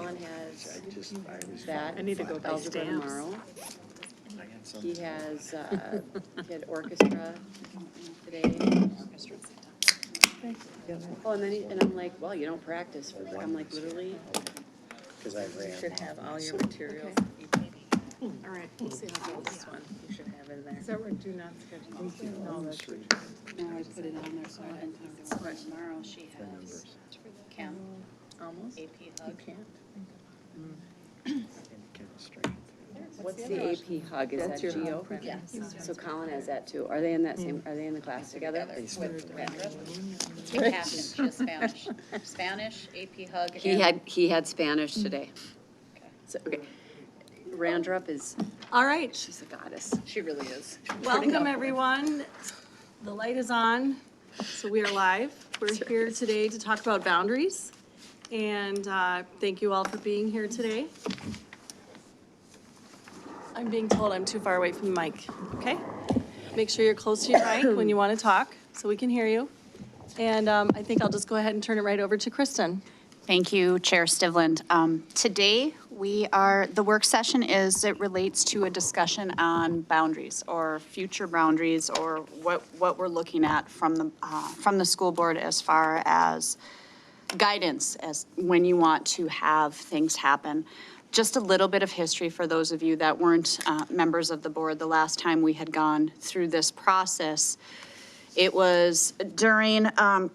Colin has that. I need to go by algebra stamps. tomorrow. He has, he had orchestra today. Oh, and then and I'm like, well, you don't practice for, I'm like, literally? Because I ran. You should have all your materials. All right, we'll see how it goes. This one, you should have it in there. Is that what do not schedule? No, that's what. No, I put it on there so I didn't have to work. Tomorrow she has Chem, Almost? AP Hug. You can't. What's the AP Hug? Is that That's your Geo? hug. Yeah. So Colin has that too. Are they in that same, are they in the class together? Take passion, she has Spanish. Spanish, AP Hug. He had Spanish today. So, okay. Randrup is, All right, she's a goddess. She really is. welcome everyone. The light is on, so we are live. We're here today to talk about boundaries. And thank you all for being here today. I'm being told I'm too far away from the mic, okay? Make sure you're close to your mic when you want to talk so we can hear you. And I think I'll just go ahead and turn it right over to Kristen. Thank you, Chair Stivland. Today, the work session it relates to a discussion on boundaries or future boundaries or what we're looking at from the school board as far as guidance as when you want to have things happen. Just a little bit of history for those of you that weren't members of the board the last time we had gone through this process. It was during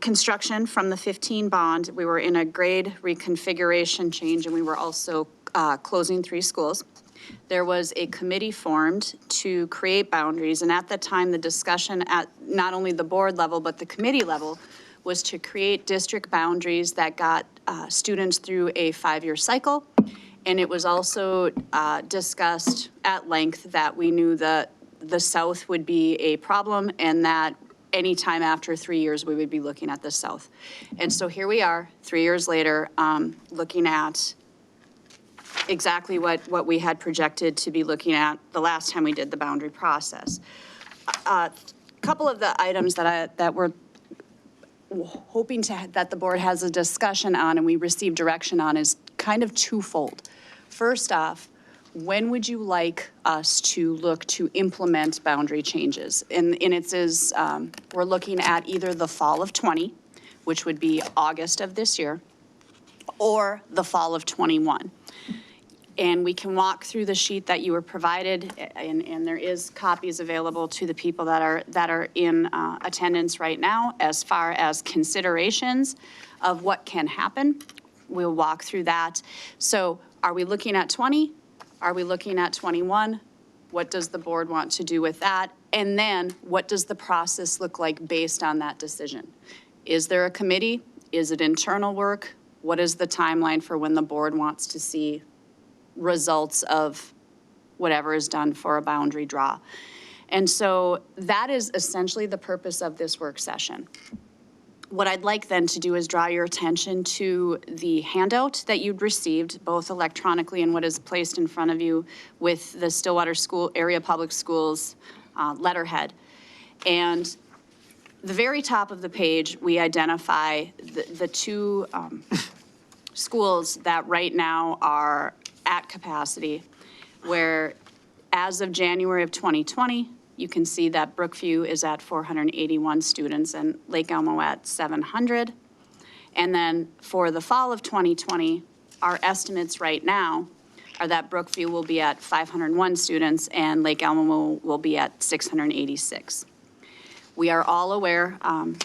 construction from the 15 bond. We were in a grade reconfiguration change, and we were also closing 3 schools. There was a committee formed to create boundaries, and at that time, the discussion at not only the board level, but the committee level was to create district boundaries that got students through a 5-year cycle. And it was also discussed at length that we knew that the South would be a problem and that anytime after 3 years, we would be looking at the South. And so here we are, 3 years later, looking at exactly what we had projected to be looking at the last time we did the boundary process. A couple of the items that we're hoping that the board has a discussion on and we receive direction on is kind of twofold. First off, when would you like us to look to implement boundary changes? And it says we're looking at either the fall of 20, which would be August of this year, or the fall of 21. And we can walk through the sheet that you were provided, and there is copies available to the people that are in attendance right now as far as considerations of what can happen. We'll walk through that. So are we looking at 20? Are we looking at 21? What does the board want to do with that? And then what does the process look like based on that decision? Is there a committee? Is it internal work? What is the timeline for when the board wants to see results of whatever is done for a boundary draw? And so that is essentially the purpose of this work session. What I'd like then to do is draw your attention to the handout that you'd received, both electronically and what is placed in front of you with the Stillwater School Area Public Schools letterhead. And the very top of the page, we identify the 2 schools that right now are at capacity, where as of January of 2020, you can see that Brookview is at 481 students and Lake Elmo at 700. And then for the fall of 2020, our estimates right now are that Brookview will be at 501 students and Lake Elmo will be at 686. We are all aware,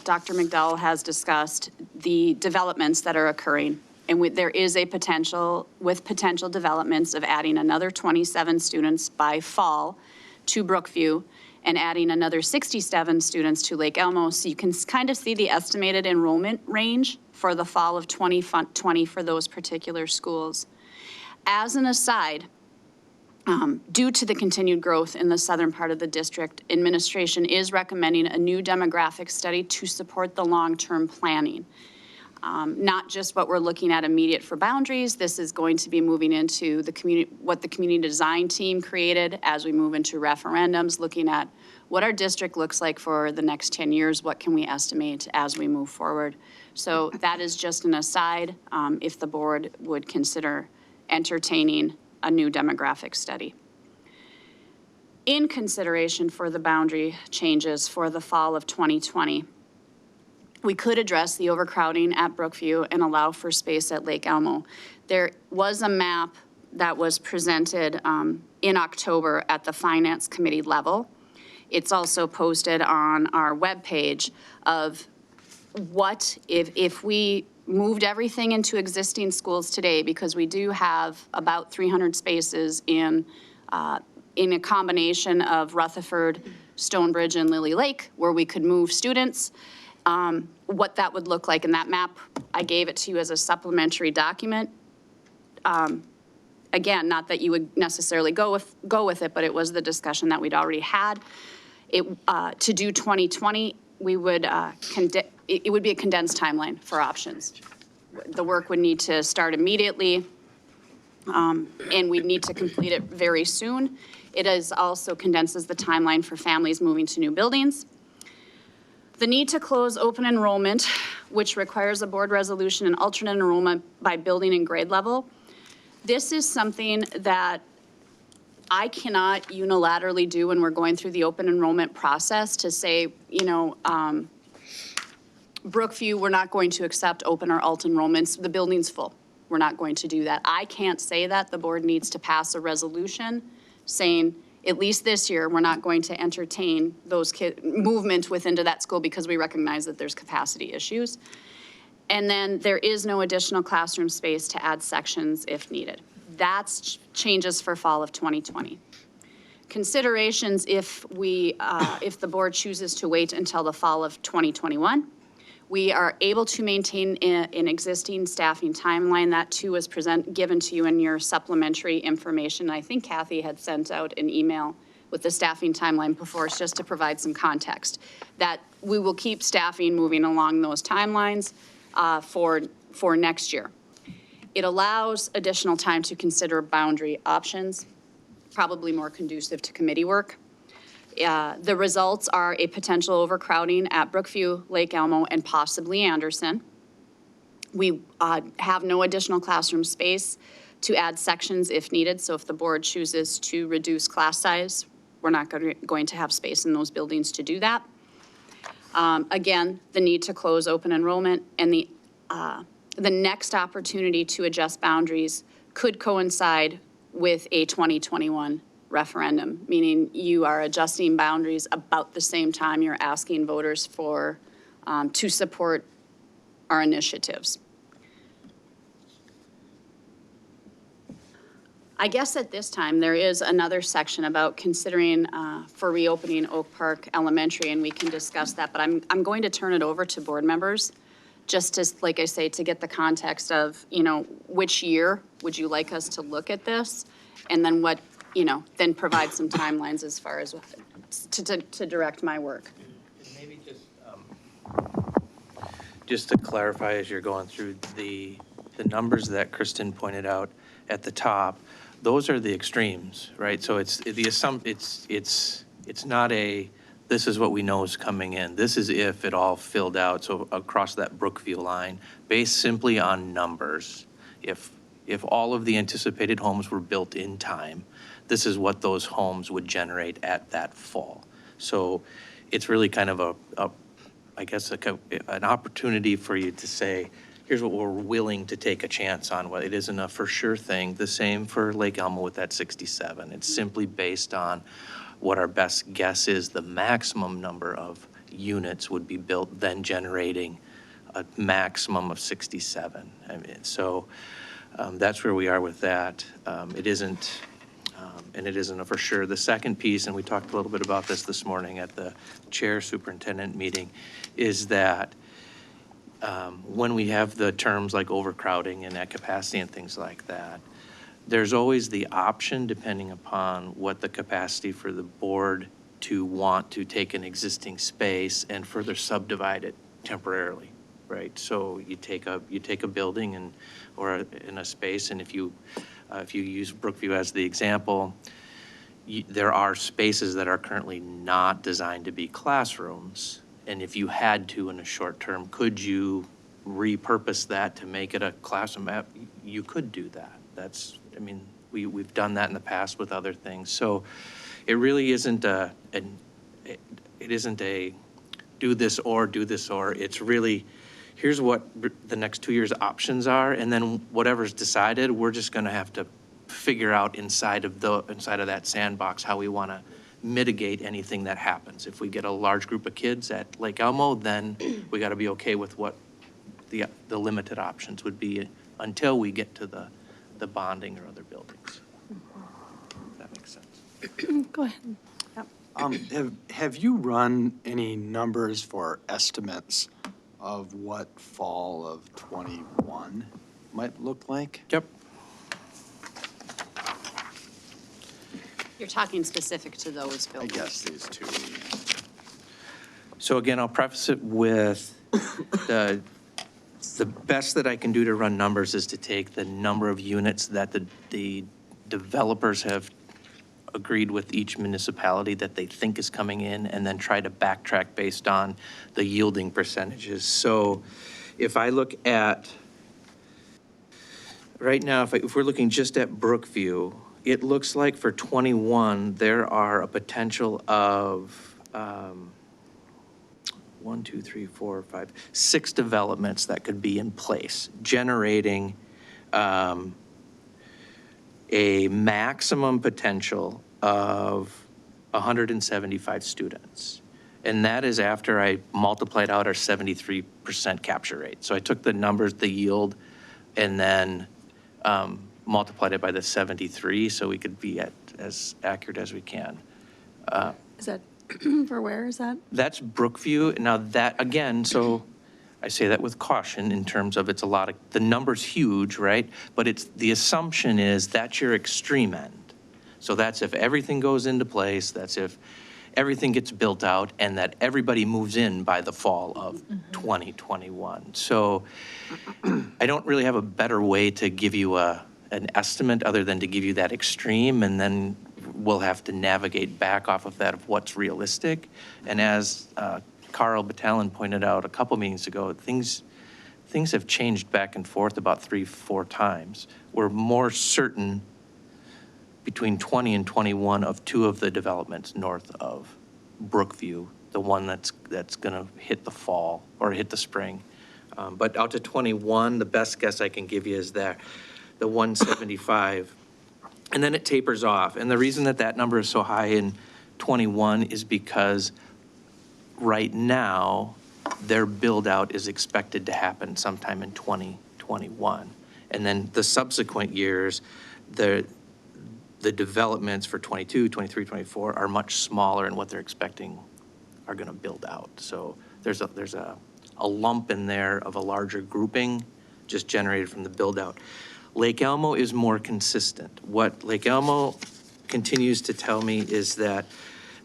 Dr. McDowell has discussed the developments that are occurring. And there is a potential developments of adding another 27 students by fall to Brookview and adding another 67 students to Lake Elmo. So you can kind of see the estimated enrollment range for the fall of 2020 for those particular schools. As an aside, due to the continued growth in the southern part of the district, administration is recommending a new demographic study to support the long-term planning. Not just what we're looking at immediate for boundaries. This is going to be moving into the community, what the community design team created as we move into referendums, looking at what our district looks like for the next 10 years, what can we estimate as we move forward. So that is just an aside, if the board would consider entertaining a new demographic study. In consideration for the boundary changes for the fall of 2020, we could address the overcrowding at Brookview and allow for space at Lake Elmo. There was a map that was presented in October at the Finance Committee level. It's also posted on our webpage of what if we moved everything into existing schools today, because we do have about 300 spaces in a combination of Rutherford, Stonebridge, and Lily Lake, where we could move students, what that would look like. And that map, I gave it to you as a supplementary document. Again, not that you would necessarily go with it, but it was the discussion that we'd already had. To do 2020, we would it would be a condensed timeline for options. The work would need to start immediately, and we'd need to complete it very soon. It also condenses the timeline for families moving to new buildings. The need to close open enrollment, which requires a board resolution and alternate enrollment by building and grade level. This is something that I cannot unilaterally do when we're going through the open enrollment process to say, Brookview, we're not going to accept open or alt enrollments. The building's full. We're not going to do that. I can't say that. The board needs to pass a resolution saying, at least this year, we're not going to entertain those movement into that school because we recognize that there's capacity issues. And then there is no additional classroom space to add sections if needed. That's changes for fall of 2020. Considerations if the board chooses to wait until the fall of 2021. We are able to maintain an existing staffing timeline. That too was given to you in your supplementary information. I think Kathy had sent out an email with the staffing timeline before, just to provide some context, that we will keep staffing moving along those timelines for next year. It allows additional time to consider boundary options, probably more conducive to committee work. The results are a potential overcrowding at Brookview, Lake Elmo, and possibly Anderson. We have no additional classroom space to add sections if needed. So if the board chooses to reduce class size, we're not going to have space in those buildings to do that. Again, the need to close open enrollment and the next opportunity to adjust boundaries could coincide with a 2021 referendum, meaning you are adjusting boundaries about the same time you're asking voters to support our initiatives. I guess at this time, there is another section about considering for reopening Oak Park Elementary, and we can discuss that, but I'm going to turn it over to board members, just to, like I say, to get the context of, which year would you like us to look at this, and then what, then provide some timelines as far as to direct my work. Maybe just to clarify, as you're going through the numbers that Kristen pointed out at the top, those are the extremes, right? So it's not this is what we know is coming in. This is if it all filled out, so across that Brookview line, based simply on numbers. If all of the anticipated homes were built in time, this is what those homes would generate at that fall. So it's really kind of an opportunity for you to say, here's what we're willing to take a chance on. Well, it isn't a for sure thing. The same for Lake Elmo with that 67. It's simply based on what our best guess is the maximum number of units would be built, then generating a maximum of 67. I mean, so that's where we are with that. It isn't a for sure. The second piece, and we talked a little bit about this morning at the chair superintendent meeting, is that when we have the terms like overcrowding and at capacity and things like that, there's always the option, depending upon what the capacity for the board to want to take an existing space and further subdivide it temporarily, right? So you take a building or in a space, and if you use Brookview as the example, there are spaces that are currently not designed to be classrooms. And if you had to in a short term, could you repurpose that to make it a classroom app? You could do that. I mean, we've done that in the past with other things. So it really isn't it isn't a do this or do this or. It's really, here's what the next 2 years' options are, and then whatever's decided, we're just going to have to figure out inside of that sandbox how we want to mitigate anything that happens. If we get a large group of kids at Lake Elmo, then we got to be okay with what the limited options would be until we get to the bonding or other buildings. If that makes sense. Go ahead. Yep. Have you run any numbers for estimates of what fall of '21 might look like? Yep. You're talking specific to those I buildings? guess these two. So again, I'll preface it with the best that I can do to run numbers is to take the number of units that the developers have agreed with each municipality that they think is coming in, and then try to backtrack based on the yielding percentages. So if I look at, right now, if we're looking just at Brookview, it looks like for '21, there are a potential of 6 developments that could be in place, generating a maximum potential of 175 students. And that is after I multiplied out our 73% capture rate. So I took the numbers, the yield, and then multiplied it by the 73, so we could be as accurate as we can. Is that, for where is that? That's Brookview. Now that, again, so I say that with caution in terms of it's a lot of, the number's huge, right? But the assumption is that's your extreme end. So that's if everything goes into place, that's if everything gets built out, and that everybody moves in by the fall of 2021. So I don't really have a better way to give you an estimate other than to give you that extreme, and then we'll have to navigate back off of that of what's realistic. And as Carl Batalon pointed out a couple meetings ago, things have changed back and forth about 3-4 times. We're more certain between 20 and 21 of 2 of the developments north of Brookview, the one that's going to hit the fall or hit the spring. But out to 21, the best guess I can give you is that the 175, and then it tapers off. And the reason that number is so high in 21 is because right now, their build-out is expected to happen sometime in 2021. And then the subsequent years, the developments for 22, 23, 24 are much smaller in what they're expecting are going to build out. So there's a lump in there of a larger grouping just generated from the build-out. Lake Elmo is more consistent. What Lake Elmo continues to tell me is that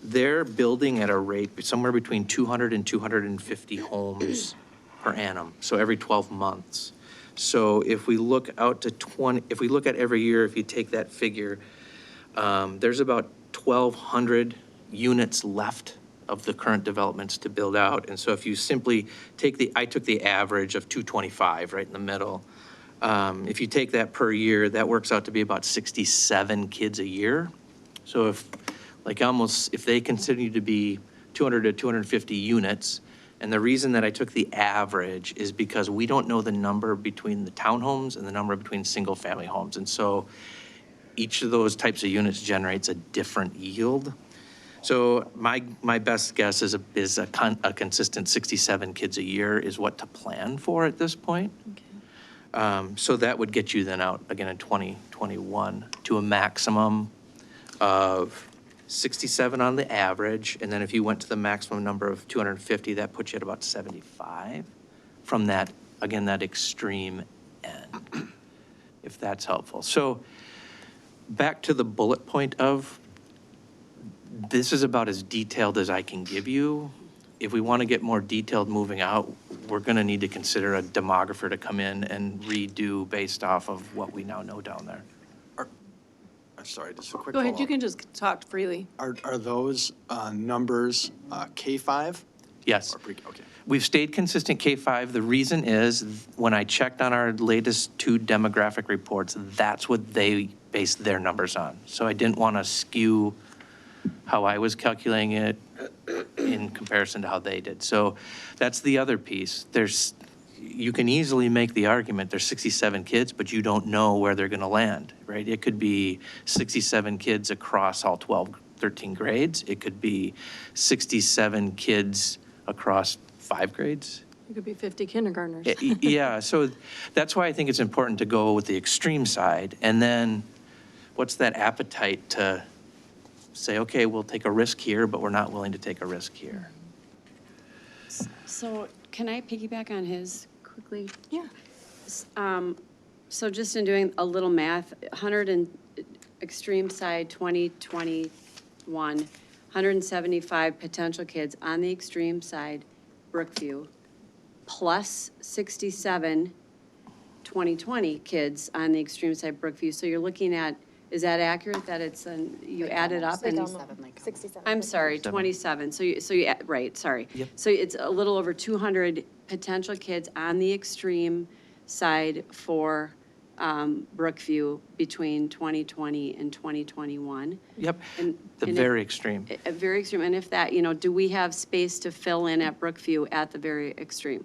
they're building at a rate somewhere between 200 and 250 homes per annum, so every 12 months. So if we look out to if we look at every year, if you take that figure, there's about 1,200 units left of the current developments to build out. And so if you simply I took the average of 225 right in the middle. If you take that per year, that works out to be about 67 kids a year. So if they continue to be 200 to 250 units, and the reason that I took the average is because we don't know the number between the townhomes and the number between single-family homes. And so each of those types of units generates a different yield. So my best guess is a consistent 67 kids a year is what to plan for at this point. Okay. So that would get you then out again in 2021 to a maximum of 67 on the average. And then if you went to the maximum number of 250, that puts you at about 75 from that, again, that extreme end, if that's helpful. So back to the bullet point of, this is about as detailed as I can give you. If we want to get more detailed moving out, we're going to need to consider a demographer to come in and redo based off of what we now know down there. Sorry, just a quick Go ahead, follow-up. you can just talk freely. Are those numbers K-5? Yes. Or okay. We've stayed consistent K-5. The reason is when I checked on our latest 2 demographic reports, that's what they based their numbers on. So I didn't want to skew how I was calculating it in comparison to how they did. So that's the other piece. You can easily make the argument there's 67 kids, but you don't know where they're going to land, right? It could be 67 kids across all 13 grades. It could be 67 kids across 5 grades. It could be 50 kindergartners. Yeah, so that's why I think it's important to go with the extreme side. And then what's that appetite to say, okay, we'll take a risk here, but we're not willing to take a risk here. So can I piggyback on his quickly? Yeah. So just in doing a little math, 100 and extreme side 2021, 175 potential kids on the extreme side, Brookview, plus 67 2020 kids on the extreme side, Brookview. So you're looking at, is that accurate that it's, you add it up? and 67. I'm sorry, 27. So you, right, sorry. Yep. So it's a little over 200 potential kids on the extreme side for Brookview between 2020 and 2021. Yep, And- the and very extreme. Very extreme. And if that, do we have space to fill in at Brookview at the very extreme?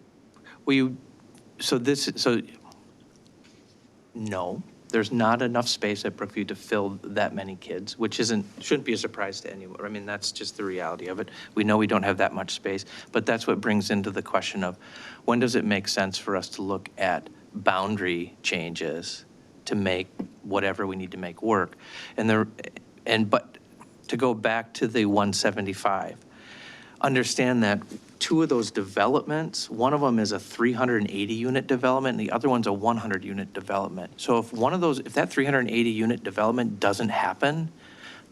No, there's not enough space at Brookview to fill that many kids, which shouldn't be a surprise to anyone. I mean, that's just the reality of it. We know we don't have that much space, but that's what brings into the question of when does it make sense for us to look at boundary changes to make whatever we need to make work? But to go back to the 175, understand that 2 of those developments, one of them is a 380-unit development, and the other one's a 100-unit development. So if that 380-unit development doesn't happen,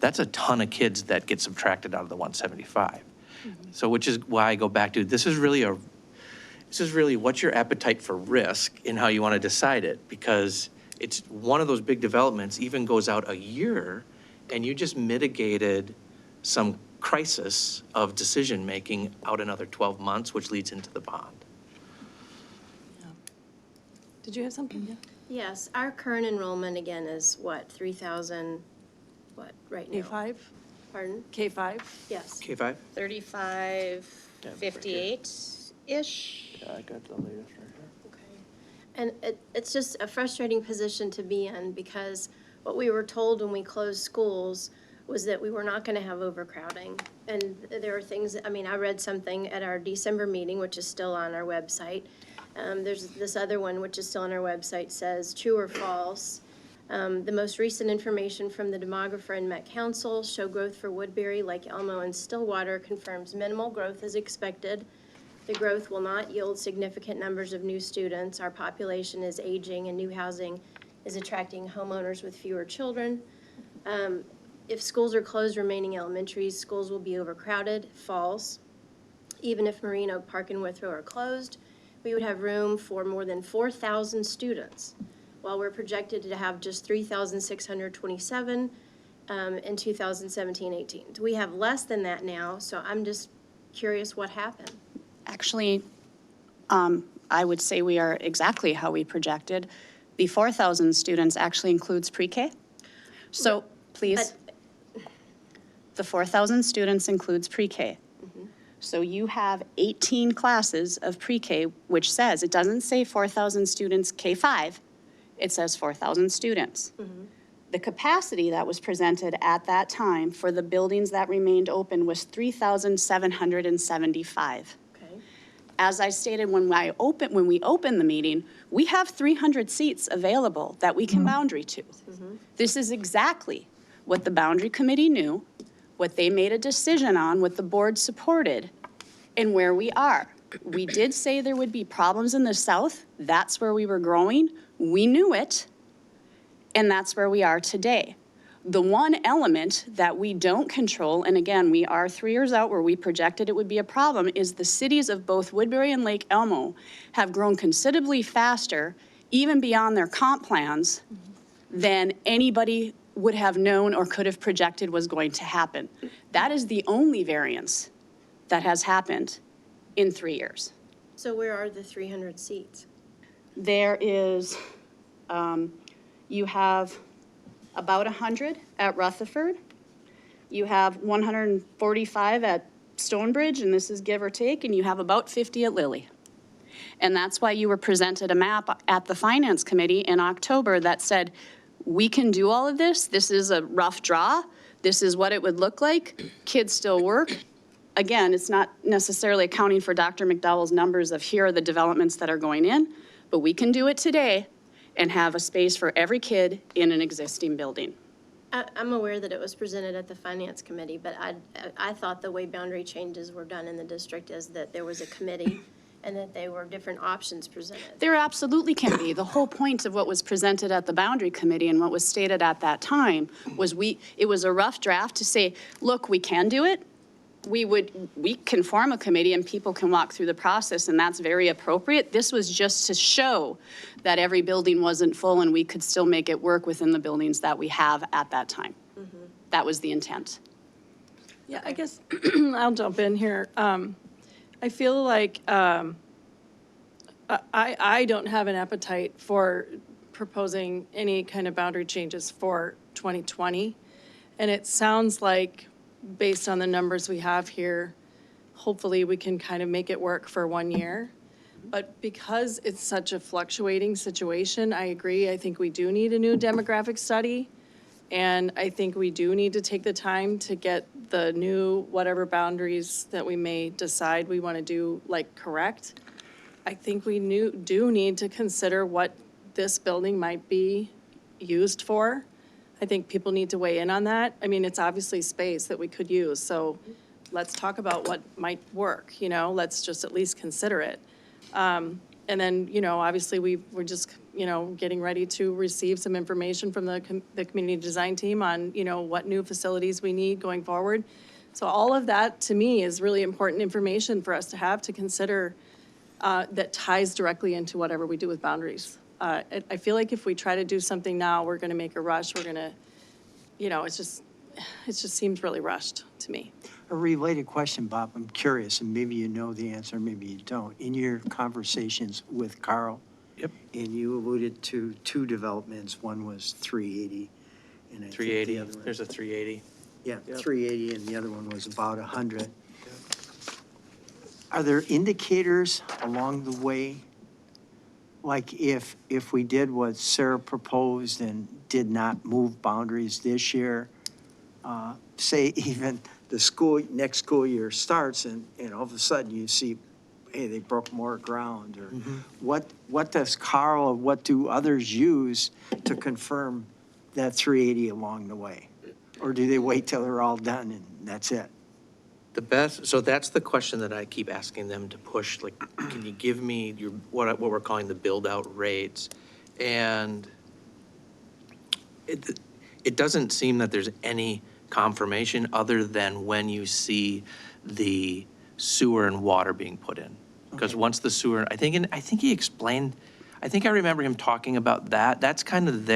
that's a ton of kids that get subtracted out of the 175. So which is why I go back to, this is really what's your appetite for risk and how you want to decide it, because it's one of those big developments even goes out a year, and you just mitigated some crisis of decision-making out another 12 months, which leads into the bond. Did you have something? Yeah. Yes, our current enrollment again is what, 3,000, what, right now? K5? Pardon? K5? Yes. K5? 3558-ish. Yeah, I got the latest right here. Okay. And it's just a frustrating position to be in because what we were told when we closed schools was that we were not going to have overcrowding. And there are things, I mean, I read something at our December meeting, which is still on our website. There's this other one, which is still on our website, says true or false. The most recent information from the demographer and Met Council show growth for Woodbury, Lake Elmo, and Stillwater confirms minimal growth is expected. The growth will not yield significant numbers of new students. Our population is aging and new housing is attracting homeowners with fewer children. If schools are closed, remaining elementaries, schools will be overcrowded. False. Even if Marine Oak Park and Withrow are closed, we would have room for more than 4,000 students, while we're projected to have just 3,627 in 2017-18. We have less than that now, so I'm just curious what happened. Actually, I would say we are exactly how we projected. The 4,000 students actually includes pre-K. So please, the 4,000 students includes pre-K. So you have 18 classes of pre-K, which says, it doesn't say 4,000 students K-5, it says 4,000 students. The capacity that was presented at that time for the buildings that remained open was 3,775. Okay. As I stated when we opened the meeting, we have 300 seats available that we can boundary to. This is exactly what the boundary committee knew, what they made a decision on, what the board supported, and where we are. We did say there would be problems in the south. That's where we were growing. We knew it, and that's where we are today. The one element that we don't control, and again, we are 3 years out where we projected it would be a problem, is the cities of both Woodbury and Lake Elmo have grown considerably faster, even beyond their comp plans, than anybody would have known or could have projected was going to happen. That is the only variance that has happened in 3 years. So where are the 300 seats? There is, you have about 100 at Rutherford. You have 145 at Stonebridge, and this is give or take, and you have about 50 at Lilly. And that's why you were presented a map at the Finance Committee in October that said, we can do all of this. This is a rough draw. This is what it would look like. Kids still work. Again, it's not necessarily accounting for Dr. McDowell's numbers of here are the developments that are going in, but we can do it today and have a space for every kid in an existing building. I'm aware that it was presented at the Finance Committee, but I thought the way boundary changes were done in the district is that there was a committee and that they were different options presented. There absolutely can be. The whole point of what was presented at the Boundary Committee and what was stated at that time was it was a rough draft to say, look, we can do it. We can form a committee and people can walk through the process, and that's very appropriate. This was just to show that every building wasn't full and we could still make it work within the buildings that we have at that time. That was the intent. Yeah, I guess I'll jump in here. I feel like I don't have an appetite for proposing any kind of boundary changes for 2020. And it sounds like, based on the numbers we have here, hopefully we can kind of make it work for 1 year. But because it's such a fluctuating situation, I agree. I think we do need a new demographic study. And I think we do need to take the time to get the new whatever boundaries that we may decide we want to do, like, correct. I think we do need to consider what this building might be used for. I think people need to weigh in on that. I mean, it's obviously space that we could use, so let's talk about what might work, let's just at least consider it. And then, obviously, we're just, getting ready to receive some information from the community design team on, what new facilities we need going forward. So all of that, to me, is really important information for us to have to consider that ties directly into whatever we do with boundaries. I feel like if we try to do something now, we're going to make a rush. We're going to, it just seems really rushed to me. A related question, Bob, I'm curious, and maybe you know the answer, maybe you don't. In your conversations with Carl, Yep. and you alluded to two developments, one was 380, and I think the 380, other one- there's a 380. Yeah, Yep. 380, and the other one was about 100. Are there indicators along the way? Like if we did what Sarah proposed and did not move boundaries this year, say even the next school year starts and all of a sudden you see, hey, they broke more ground, or what does Carl or what do others use to confirm that 380 along the way? Or do they wait till they're all done and that's it? So that's the question that I keep asking them to push, like, can you give me what we're calling the build-out rates? And it doesn't seem that there's any confirmation other than when you see the sewer and water being put in. Because once the sewer, I think he explained, I think I remember him talking about that. That's kind of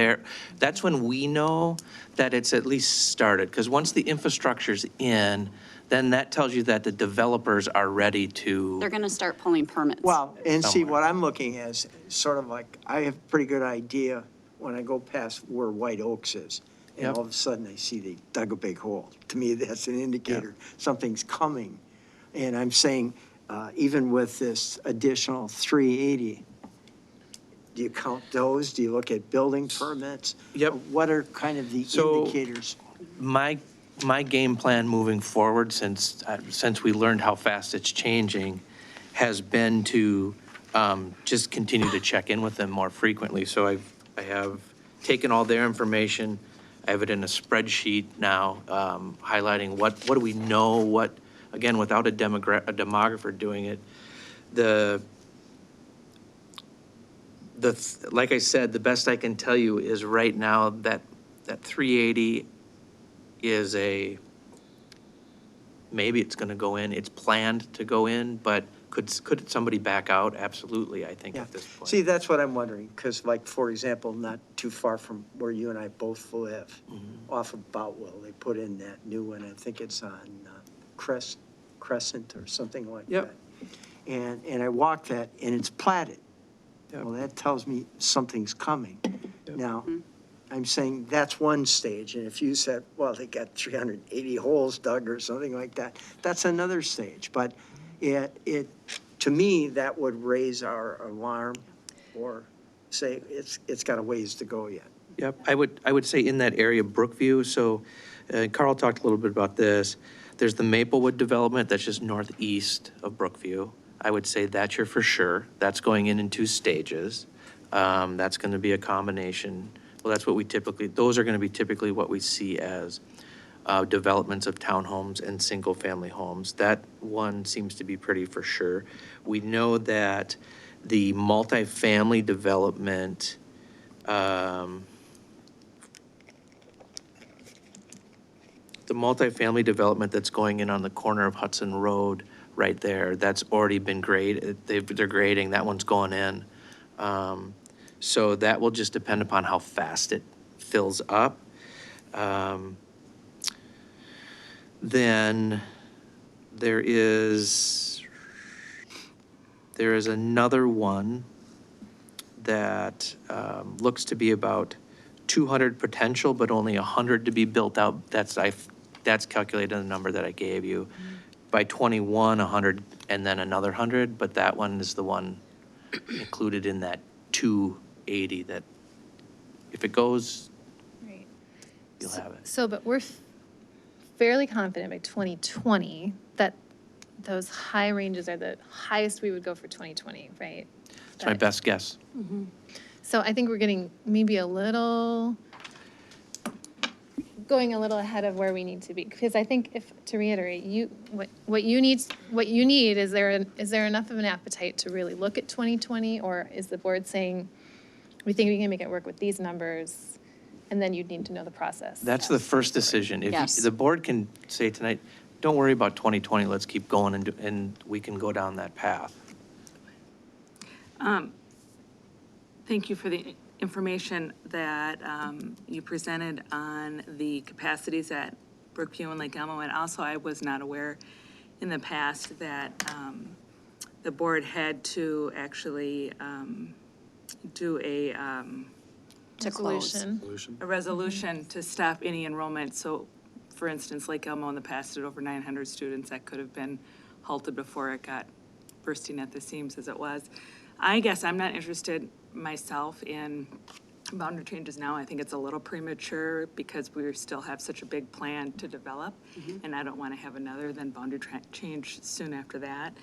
that's when we know that it's at least started. Because once the infrastructure's in, then that tells you that the developers are ready to. They're going to start pulling permits. Well, and see, Somewhere. what I'm looking at is sort of like, I have a pretty good idea when I go past where White Oaks is. And Yep. all of a sudden I see they dug a big hole. To me, that's an indicator something's coming. And I'm saying, even with this additional 380, do you count those? Do you look at building permits? Yep. What are kind of the So- indicators? My game plan moving forward, since we learned how fast it's changing, has been to just continue to check in with them more frequently. So I have taken all their information, I have it in a spreadsheet now, highlighting what do we know, again, without a demographer doing it. Like I said, the best I can tell you is right now that 380 is maybe it's going to go in. It's planned to go in, but could somebody back out? Absolutely, I think, Yeah. at this point. See, that's what I'm wondering, because like, for example, not too far from where you and I both live, off of Boutwell, they put in that new one, I think it's on Crescent or something like Yep. that. And I walked that, and it's platted. Yep. Well, that tells me something's coming. Yep. Now, I'm saying that's one stage. And if you said, well, they got 380 holes dug or something like that, that's another stage. But to me, that would raise our alarm or say it's got a ways to go yet. Yep, I would say in that area, Brookview, so Carl talked a little bit about this. There's the Maplewood development that's just northeast of Brookview. I would say that's your for sure. That's going in 2 stages. That's going to be a combination. Well, that's what we typically, those are going to be typically what we see as developments of townhomes and single-family homes. That one seems to be pretty for sure. We know that the multifamily development, that's going in on the corner of Hudson Road right there, that's already been graded. They're grading, that one's going in. So that will just depend upon how fast it fills up. Then there is another one that looks to be about 200 potential, but only 100 to be built out. That's calculated in the number that I gave you. By 21, 100, and then another 100, but that one is the one included in that 280 that if it goes, Right. you'll have it. So, but we're fairly confident by 2020 that those high ranges are the highest we would go for 2020, right? It's my best guess. So I think we're getting maybe going a little ahead of where we need to be. Because I think to reiterate, what you need is there enough of an appetite to really look at 2020? Or is the board saying, we think we can make it work with these numbers, and then you'd need to know the process? That's the first decision. If Yes. the board can say tonight, don't worry about 2020, let's keep going and we can go down that path. Thank you for the information that you presented on the capacities at Brookview and Lake Elmo. And also, I was not aware in the past that the board had to actually do a To close. Resolution. resolution to stop any enrollment. So, for instance, Lake Elmo in the past had over 900 students that could have been halted before it got bursting at the seams as it was. I guess I'm not interested myself in boundary changes now. I think it's a little premature because we still have such a big plan to develop, and I don't want to have another boundary change soon after that.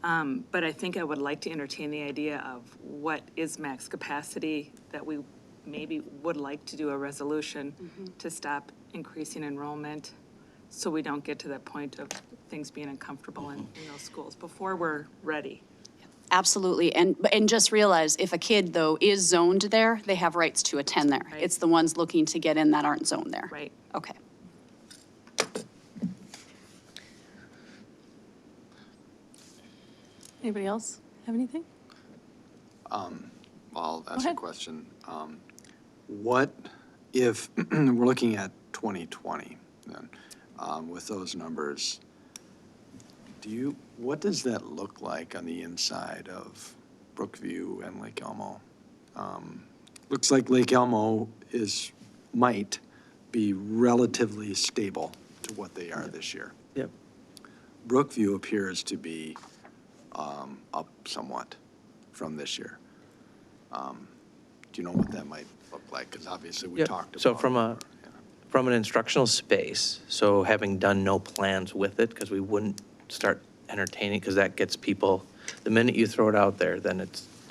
But I think I would like to entertain the idea of what is max capacity, that we maybe would like to do a resolution to stop increasing enrollment so we don't get to that point of things being uncomfortable in those schools before we're ready. Absolutely, and just realize, if a kid, though, is zoned there, they have rights to attend there. Right. It's the ones looking to get in that aren't zoned there. Right. Okay. Anybody else have anything? I'll ask a ahead. question. What if, we're looking at 2020 then, with those numbers, what does that look like on the inside of Brookview and Lake Elmo? Looks like Lake Elmo might be relatively stable to what they are this year. Yep. Brookview appears to be up somewhat from this year. Do you know what that might look like? Because obviously we Yep. talked about. So from an instructional space, so having done no plans with it, because we wouldn't start entertaining, because that gets people, the minute you throw it out there, then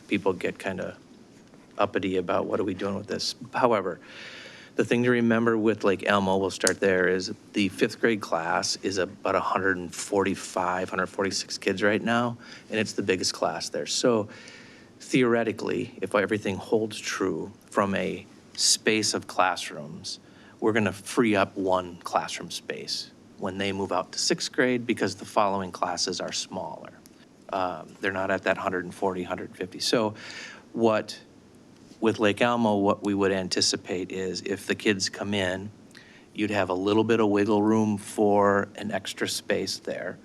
people get kind of uppity about what are we doing with this. However, the thing to remember with Lake Elmo, we'll start there, is the 5th grade class is about 145, 146 kids right now, and it's the biggest class there. So theoretically, if everything holds true from a space of classrooms, we're going to free up one classroom space when they move out to 6th grade because the following classes are smaller. They're not at that 140, 150. So with Lake Elmo, what we would anticipate is if the kids come in, you'd have a little bit of wiggle room for an extra space there.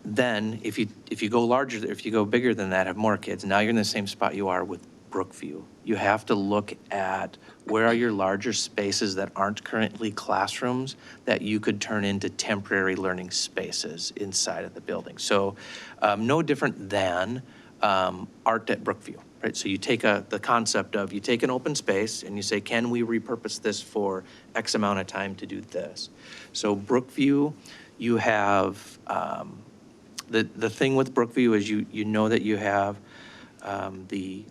Then if you go larger, if you go bigger than that, have more kids, now you're in the same spot you are with Brookview. You have to look at where are your larger spaces that aren't currently classrooms that you could turn into temporary learning spaces inside of the building. So no different than art at Brookview, right? So you take the concept of, you take an open space and you say, can we repurpose this for X amount of time to do this? So Brookview, you have, the thing with Brookview is you know that you have the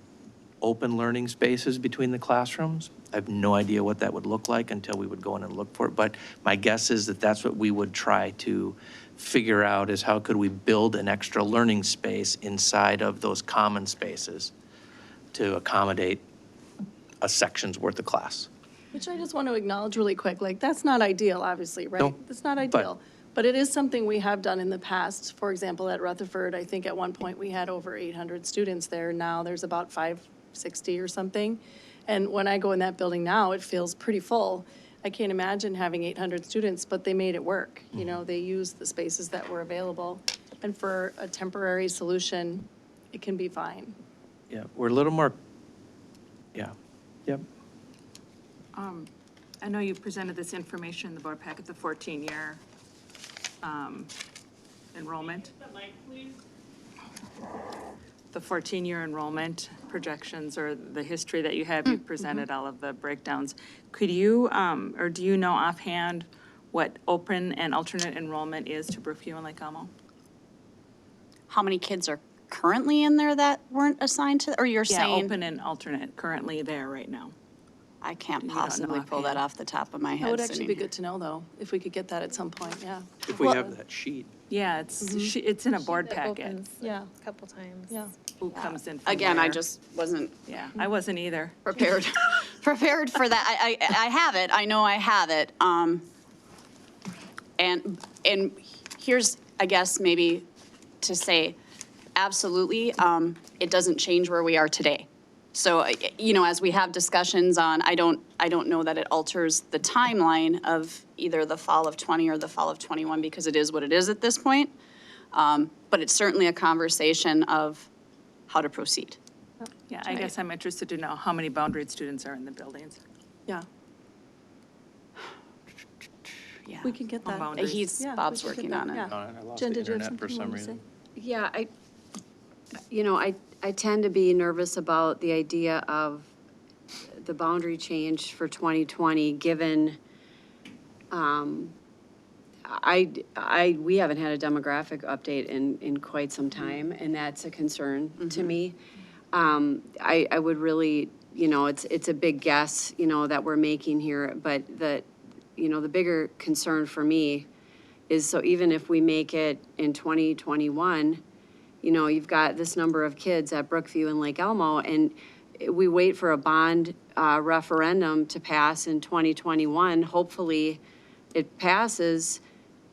open learning spaces between the classrooms. I have no idea what that would look like until we would go in and look for it. But my guess is that that's what we would try to figure out, is how could we build an extra learning space inside of those common spaces to accommodate a section's worth of class. Which I just want to acknowledge really quick, like, that's not ideal, obviously, right? No, That's not but- ideal. But it is something we have done in the past. For example, at Rutherford, I think at one point we had over 800 students there. Now there's about 560 or something. And when I go in that building now, it feels pretty full. I can't imagine having 800 students, but they made it work. You know, they used the spaces that were available. And for a temporary solution, it can be fine. Yeah, we're a little more, yeah, yep. I know you presented this information in the board packet, the 14-year enrollment. The 14-year enrollment projections, or the history that you have, you presented all of the breakdowns. Could you, or do you know offhand what open and alternate enrollment is to Brookview and Lake Elmo? How many kids are currently in there that weren't assigned to, or you're Yeah, saying? open and alternate, currently there right now. I can't You don't know possibly pull that offhand. off the top of my head. That would actually sitting be here. good to know, though, if we could get that at some point, yeah. If we Well- have that sheet. Yeah, it's in a board That packet. opens Yeah. A couple times. Yeah. Who comes in from Again, I where. just wasn't Yeah, I wasn't either. prepared, prepared for that. I have it, I know I have it. And here's, I guess, maybe to say, absolutely, it doesn't change where we are today. So, you know, as we have discussions on, I don't know that it alters the timeline of either the fall of 20 or the fall of 21, because it is what it is at this point. But it's certainly a conversation of how to proceed. Yeah, I guess I'm interested to know how many boundaried students are in the buildings. Yeah, Yeah. we can get that. boundaries. Yeah, Bob's we can get working that, on it. yeah. I lost Jen, the did you have internet for something you some wanted to say? reason. Yeah, I tend to be nervous about the idea of the boundary change for 2020, given, we haven't had a demographic update in quite some time, and that's a concern to me. I would really, you know, it's a big guess, you know, that we're making here, but the bigger concern for me is, so even if we make it in 2021, you know, you've got this number of kids at Brookview and Lake Elmo, and we wait for a bond referendum to pass in 2021, hopefully it passes,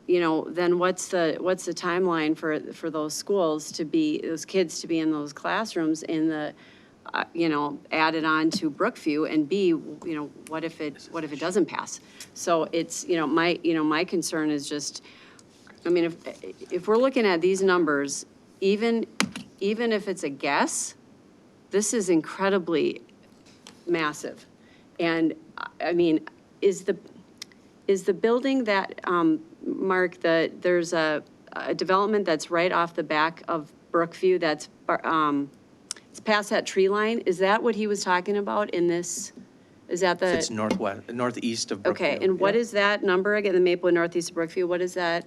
you know, then what's the timeline for those schools to be, those kids to be in those classrooms in the, you know, added on to Brookview, and B, you know, what if it doesn't pass? So it's, my concern is just, I mean, if we're looking at these numbers, even if it's a guess, this is incredibly massive. And, I mean, is the building that, Mark, there's a development that's right off the back of Brookview that's, it's past that tree line, is that what he was talking about in this? Is that the? It's northeast of Brookview. Okay, and what Yeah. is that number again, the Maple and Northeast of Brookview, what is that?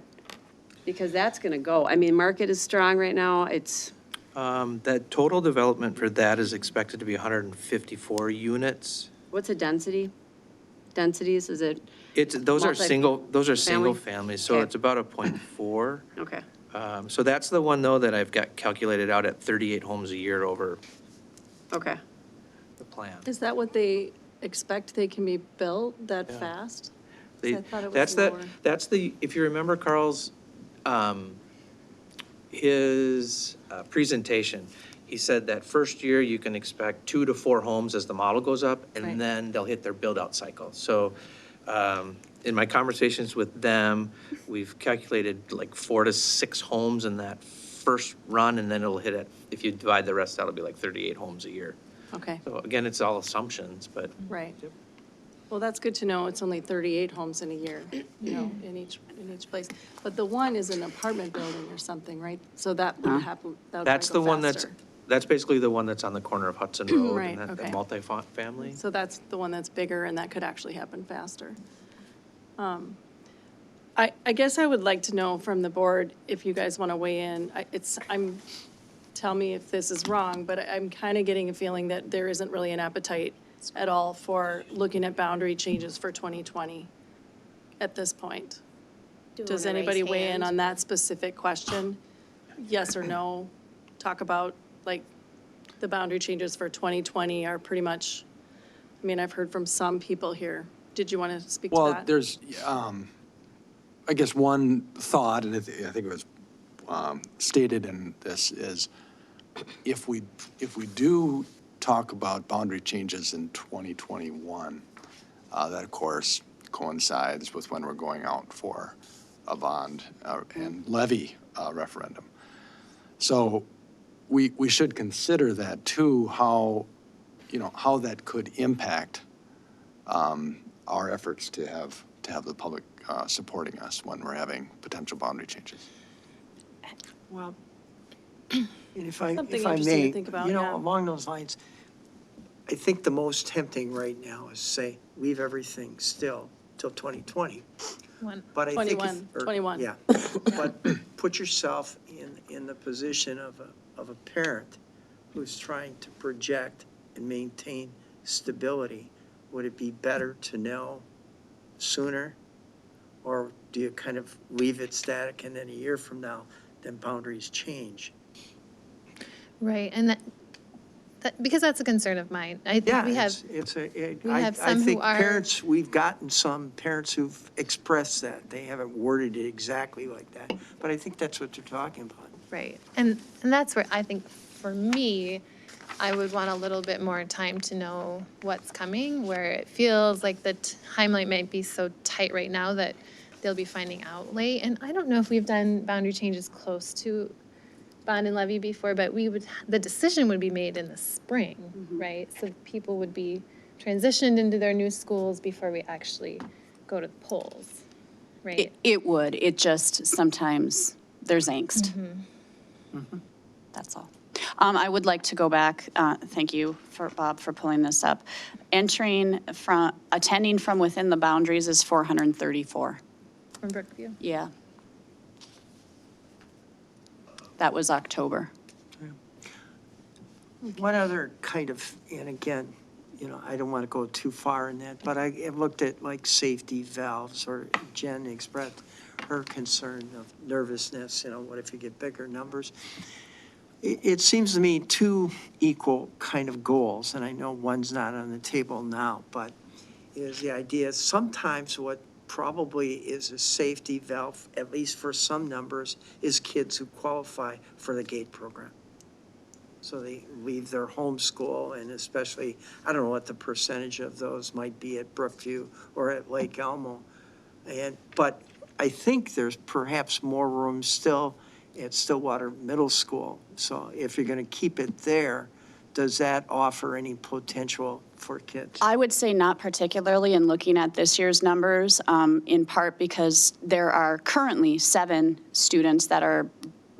Because that's gonna go, I mean, market is strong right now, it's, That total development for that is expected to be 154 units. what's the density? Densities, is it, Those are Multi- single family? families, so Okay. it's about a 0.4. okay, So that's the one, though, that I've got calculated out at 38 homes a year over okay. the plan. Is that what they expect they can be built that Yeah. fast? 'Cause They- I thought it was That's lower. that's the, if you remember Carl's, his presentation, he said that first year you can expect 2 to 4 homes as the model goes up, Right. and then they'll hit their build-out cycle. So in my conversations with them, we've calculated like 4 to 6 homes in that first run, and then it'll hit at, if you divide the rest out, it'll be like 38 homes a year. Okay, So again, it's all assumptions, but right. Well, that's good to know. It's only 38 homes in a year, in each place. But the one is an apartment building or something, right? So that would happen, that would that's the probably go one faster. that's basically the one that's on the corner of Hudson Road Right, and that the okay. multi-family. So that's the one that's bigger and that could actually happen faster. I guess I would like to know from the board, if you guys want to weigh in, tell me if this is wrong, but I'm kind of getting a feeling that there isn't really an appetite at all for looking at boundary changes for 2020 at this point. Do you Does wanna anybody raise weigh in hands? on that specific question? Yes or no? Talk about, like, the boundary changes for 2020 are pretty much, I mean, I've heard from some people here. Did you want to speak to Well, that? there's, I guess one thought, and I think it was stated in this, is if we do talk about boundary changes in 2021, that of course coincides with when we're going out for a bond and levy referendum. So we should consider that too, how that could impact our efforts to have the public supporting us when we're having potential boundary changes. Well, and if I Something may, interesting to think about, yeah. along those lines, I think the most tempting right now is say, leave everything still till 2020. One. But I think if- 21, or- 21. Yeah, but put yourself in the position of a parent who's trying to project and maintain stability. Would it be better to know sooner? Or do you kind of leave it static and then a year from now, then boundaries change? Right, and because that's a concern of mine. Yeah, We have, I have some who think are- parents, we've gotten some parents who've expressed that. They haven't worded it exactly like that, but I think that's what they're talking about. right, and that's where I think, for me, I would want a little bit more time to know what's coming, where it feels like the timeline might be so tight right now that they'll be finding out late. And I don't know if we've done boundary changes close to bond and levy before, but the decision would be made in the spring, right? So people would be transitioned into their new schools before we actually go to the polls, right? It would, it just, sometimes there's angst. That's all. I would like to go back, thank you Bob for pulling this up. Attending from within the boundaries is 434. From Brookview. Yeah. That was October. One other kind of, and again, I don't want to go too far in that, but I have looked at like safety valves, or Jen expressed her concern of nervousness, what if you get bigger numbers? It seems to me two equal kind of goals, and I know one's not on the table now, but is the idea sometimes what probably is a safety valve, at least for some numbers, is kids who qualify for the GATE program. So they leave their home school, and especially, I don't know what the percentage of those might be at Brookview or at Lake Elmo. But I think there's perhaps more room still at Stillwater Middle School. So if you're going to keep it there, does that offer any potential for kids? I would say not particularly in looking at this year's numbers, in part because there are currently 7 students that are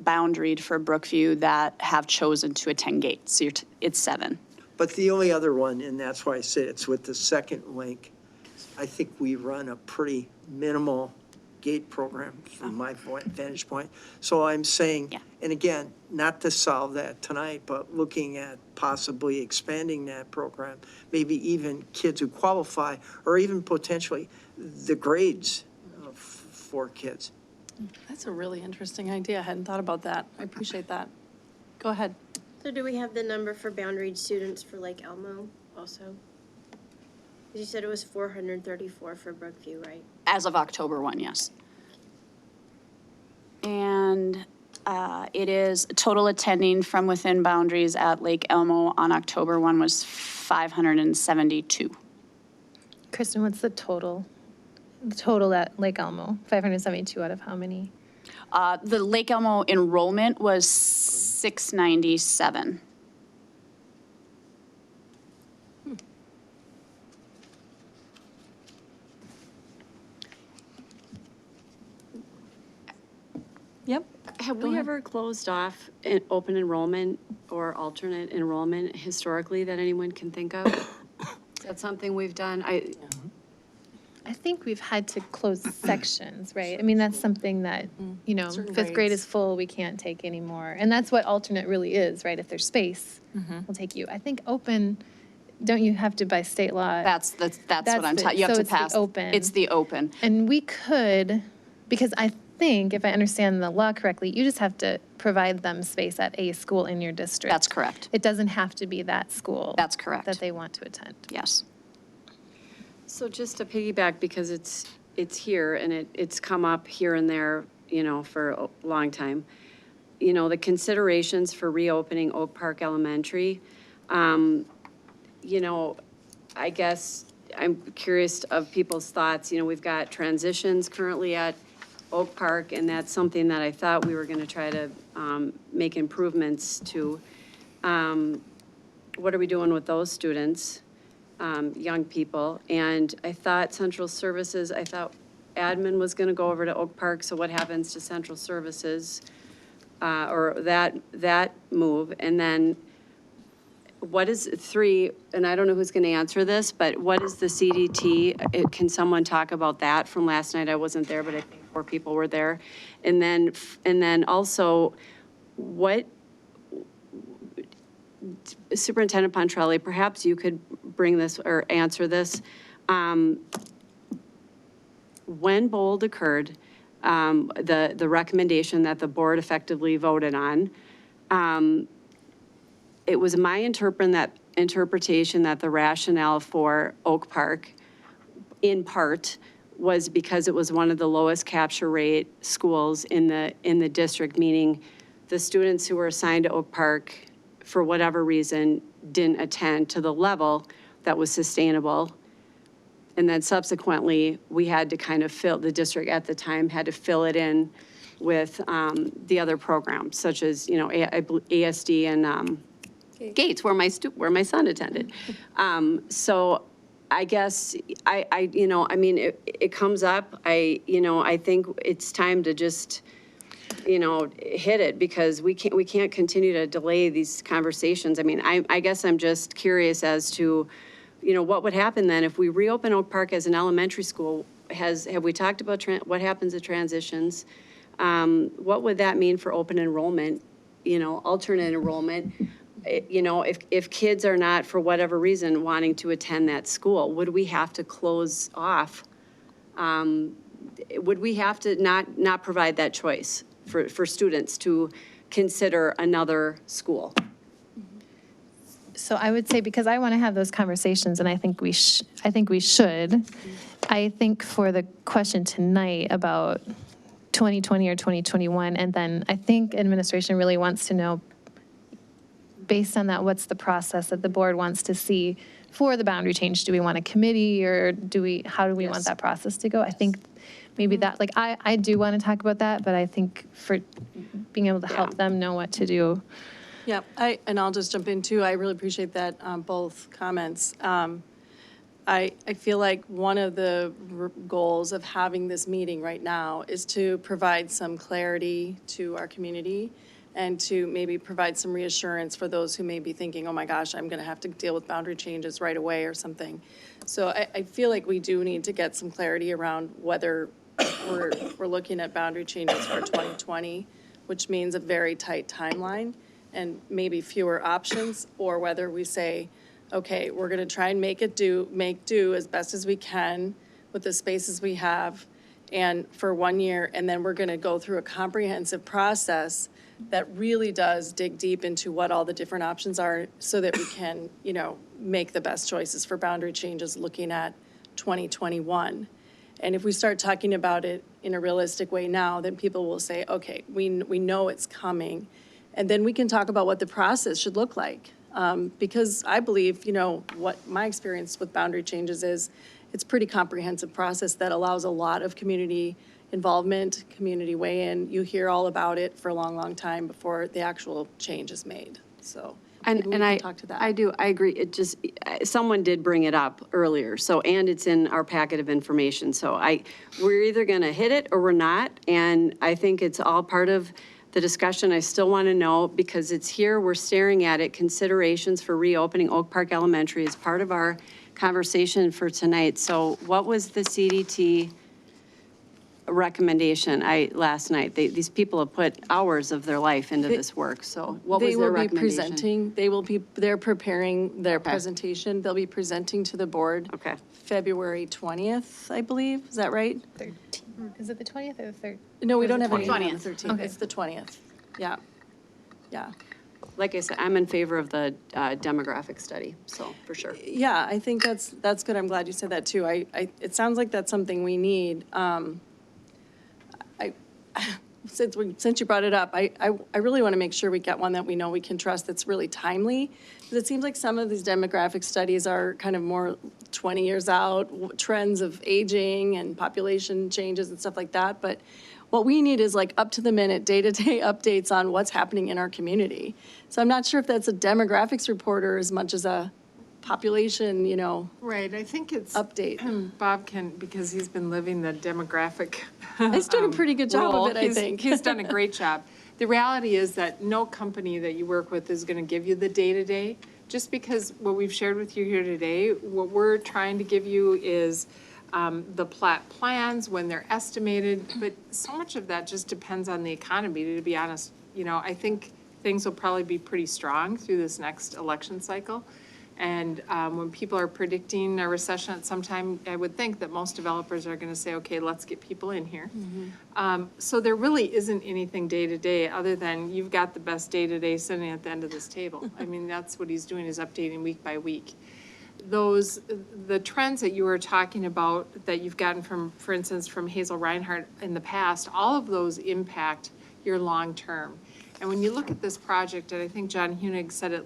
boundaried for Brookview that have chosen to attend GATE. So it's 7. But the only other one, and that's why I said it's with the second link, I think we run a pretty minimal GATE program from my vantage point. So I'm saying, Yeah. and again, not to solve that tonight, but looking at possibly expanding that program, maybe even kids who qualify, or even potentially the grades for kids. That's a really interesting idea. I hadn't thought about that. I appreciate that. Go ahead. So do we have the number for boundaried students for Lake Elmo also? You said it was 434 for Brookview, right? As of October 1, yes. And it is total attending from within boundaries at Lake Elmo on October 1 was 572. Kristen, what's the total? The total at Lake Elmo, 572 out of how many? The Lake Elmo enrollment was 697. Yep. Have Go we ahead. ever closed off an open enrollment or alternate enrollment historically that anyone can think of? Is that something we've done? I think we've had to close sections, right? I mean, that's something that, Certain fifth grade grades. is full, we can't take anymore. And that's what alternate really is, right? If there's space, we'll take you. I think open, don't you have to by state law? That's what I'm the- talking, you have so to it's the pass. open. It's the open. And we could, because I think, if I understand the law correctly, you just have to provide them space at a school in your district. That's correct. It doesn't have to be that school. That's correct. That they want to attend. Yes. So just to piggyback, because it's here and it's come up here and there, for a long time. The considerations for reopening Oak Park Elementary, I guess I'm curious of people's thoughts. We've got transitions currently at Oak Park, and that's something that I thought we were going to try to make improvements to. What are we doing with those students, young people? And I thought central services, I thought admin was going to go over to Oak Park, so what happens to central services? Or that move? And then what is three, and I don't know who's going to answer this, but what is the CDT? Can someone talk about that from last night? I wasn't there, but I think 4 people were there. And then also, what, Superintendent Pontrelli, perhaps you could bring this or answer this. When Bold occurred, the recommendation that the board effectively voted on, it was my interpretation that the rationale for Oak Park, in part, was because it was one of the lowest capture rate schools in the district, meaning the students who were assigned to Oak Park, for whatever reason, didn't attend to the level that was sustainable. And then subsequently, we had to kind of the district at the time had to fill it in with the other programs, such as, ASD and Gates, where my son attended. So I guess it comes up. I think it's time to just, hit it, because we can't continue to delay these conversations. I mean, I guess I'm just curious as to, what would happen then if we reopen Oak Park as an elementary school? Have we talked about what happens at transitions? What would that mean for open enrollment, alternate enrollment? If kids are not, for whatever reason, wanting to attend that school, would we have to close off? Would we have to not provide that choice for students to consider another school? So I would say, because I want to have those conversations, and I think we should. I think for the question tonight about 2020 or 2021, and then I think administration really wants to know, based on that, what's the process that the board wants to see for the boundary change? Do we want a committee, or how do we want that process to go? I think maybe that, I do want to talk about that, but I think for being able to help them know what to do. Yeah, and I'll just jump in too. I really appreciate that, both comments. I feel like one of the goals of having this meeting right now is to provide some clarity to our community and to maybe provide some reassurance for those who may be thinking, oh my gosh, I'm going to have to deal with boundary changes right away or something. So I feel like we do need to get some clarity around whether we're looking at boundary changes for 2020, which means a very tight timeline and maybe fewer options, or whether we say, okay, we're going to try and make do as best as we can with the spaces we have and for 1 year, and then we're going to go through a comprehensive process that really does dig deep into what all the different options are so that we can, make the best choices for boundary changes looking at 2021. And if we start talking about it in a realistic way now, then people will say, okay, we know it's coming. And then we can talk about what the process should look like. Because I believe, what my experience with boundary changes is, it's a pretty comprehensive process that allows a lot of community involvement, community weigh-in. You hear all about it for a long, long time before the actual change is made. so. And, maybe we and can I, talk to that. I do, I agree. It just, someone did bring it up earlier, so, and it's in our packet of information. So we're either going to hit it or we're not. And I think it's all part of the discussion. I still want to know, because it's here, we're staring at it, considerations for reopening Oak Park Elementary is part of our conversation for tonight. So what was the CDT recommendation last night? These people have put hours of their life into this work, so what was their recommendation? They're preparing their Okay. presentation. They'll be presenting to the board. Okay. February 20th, I believe. Is that right? 13. Is it the 20th or the 3rd? No, we don't have the anything on the 20th. 13th. Okay. It's the 20th. Yeah. Yeah. Like I said, I'm in favor of the demographic study, so, for sure. Yeah, I think that's good. I'm glad you said that too. It sounds like that's something we need. Since you brought it up, I really want to make sure we get one that we know we can trust that's really timely. Because it seems like some of these demographic studies are kind of more 20 years out, trends of aging and population changes and stuff like that. But what we need is like up to the minute, day-to-day updates on what's happening in our community. So I'm not sure if that's a demographics reporter as much as a population, Right, I think it's. update. Bob can, because he's been living the demographic. He's doing a pretty good job of role. it, I think. He's done a great job. The reality is that no company that you work with is going to give you the day-to-day. Just because what we've shared with you here today, what we're trying to give you is the plat plans, when they're estimated, but so much of that just depends on the economy, to be honest. I think things will probably be pretty strong through this next election cycle. And when people are predicting a recession at some time, I would think that most developers are going to say, okay, let's get people in here. So there really isn't anything day-to-day other than you've got the best day-to-day sitting at the end of this table. I mean, that's what he's doing, is updating week by week. The trends that you were talking about that you've gotten from, for instance, from Hazel Reinhardt in the past, all of those impact your long-term. And when you look at this project, and I think John Hunig said it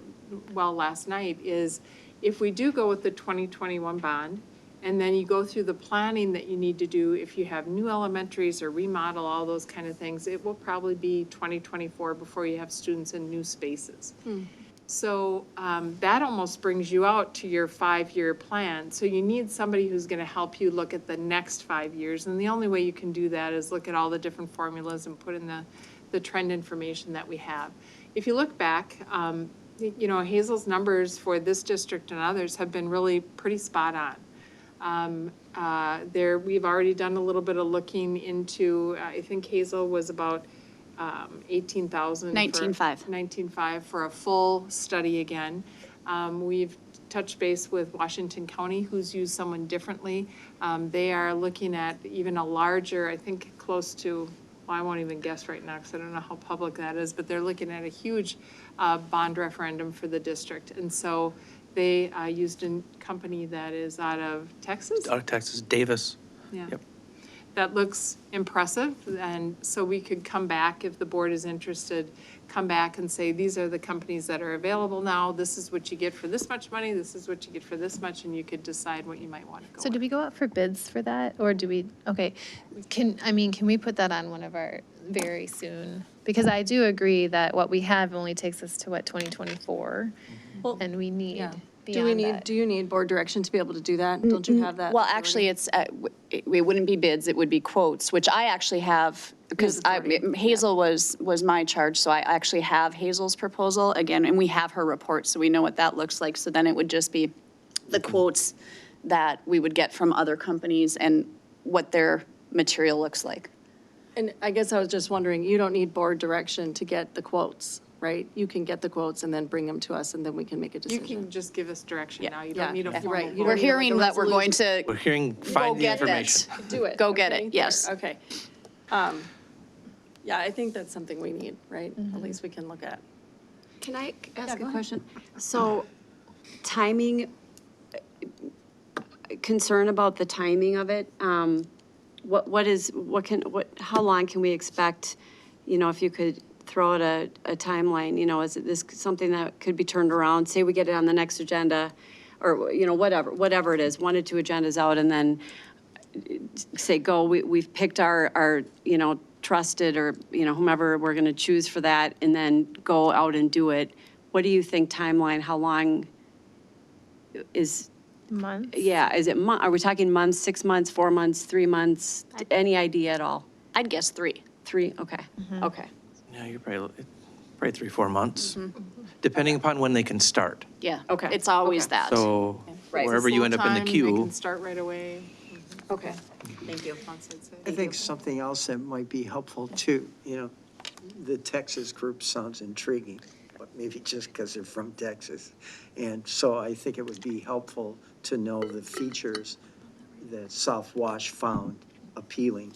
well last night, is if we do go with the 2021 bond, and then you go through the planning that you need to do, if you have new elementaries or remodel, all those kind of things, it will probably be 2024 before you have students in new spaces. So that almost brings you out to your 5-year plan. So you need somebody who's going to help you look at the next 5 years. And the only way you can do that is look at all the different formulas and put in the trend information that we have. If you look back, Hazel's numbers for this district and others have been really pretty spot on. We've already done a little bit of looking into, I think Hazel was about 18,000. 19.5. 19.5 for a full study again. We've touched base with Washington County, who's used someone differently. They are looking at even a larger, I think close to, well, I won't even guess right now because I don't know how public that is, but they're looking at a huge bond referendum for the district. And so they used a company that is out of Texas. Out of Texas, Davis. Yeah. Yep. That looks impressive, and so we could come back, if the board is interested, come back and say, these are the companies that are available now, this is what you get for this much money, this is what you get for this much, and you could decide what you might want to go So do with. we go out for bids for that, or do we, okay, can we put that on one of our very soon? Because I do agree that what we have only takes us to, 2024, Well, and we need yeah. beyond that. Do you need board direction to be able to do that? Don't you have that? Well, authority? actually, it wouldn't be bids, it would be quotes, which I actually have, because Hazel was my charge, so I actually have Hazel's proposal again, and we have her report, so we know what that looks like. So then it would just be the quotes that we would get from other companies and what their material looks like. And I guess I was just wondering, you don't need board direction to get the quotes, right? You can get the quotes and then bring them to us, and then we can make a You decision. can just give us direction now, you Yeah, don't need a yeah, formal right. vote. We're hearing that we're going to We're hearing, go find the get information. that. Do it. Go get okay? it, yes. Okay. Yeah, I think that's something we need, right? At least we can look at. Can I Yeah, ask go a ahead. question? So, timing, concern about the timing of it, how long can we expect, if you could throw out a timeline, is it this something that could be turned around? Say we get it on the next agenda, or, whatever it is, 1 to 2 agendas out, and then say, go, we've picked our trusted, or, whomever we're going to choose for that, and then go out and do it what do you think timeline, how long is, Month? yeah, is it, are we talking months, 6 months, 4 months, 3 months? Any idea at all? I'd guess 3. 3, okay, okay. Yeah, you're probably 3, 4 months, depending upon when they can start. Yeah. Okay. It's always Okay. that. So Right. wherever you end up in the Full-time, They queue, can start right away. Okay, thank you. Once it's I think something else that might be helpful too, the Texas group sounds intriguing, but maybe just because they're from Texas. And so I think it would be helpful to know the features that South Wash found appealing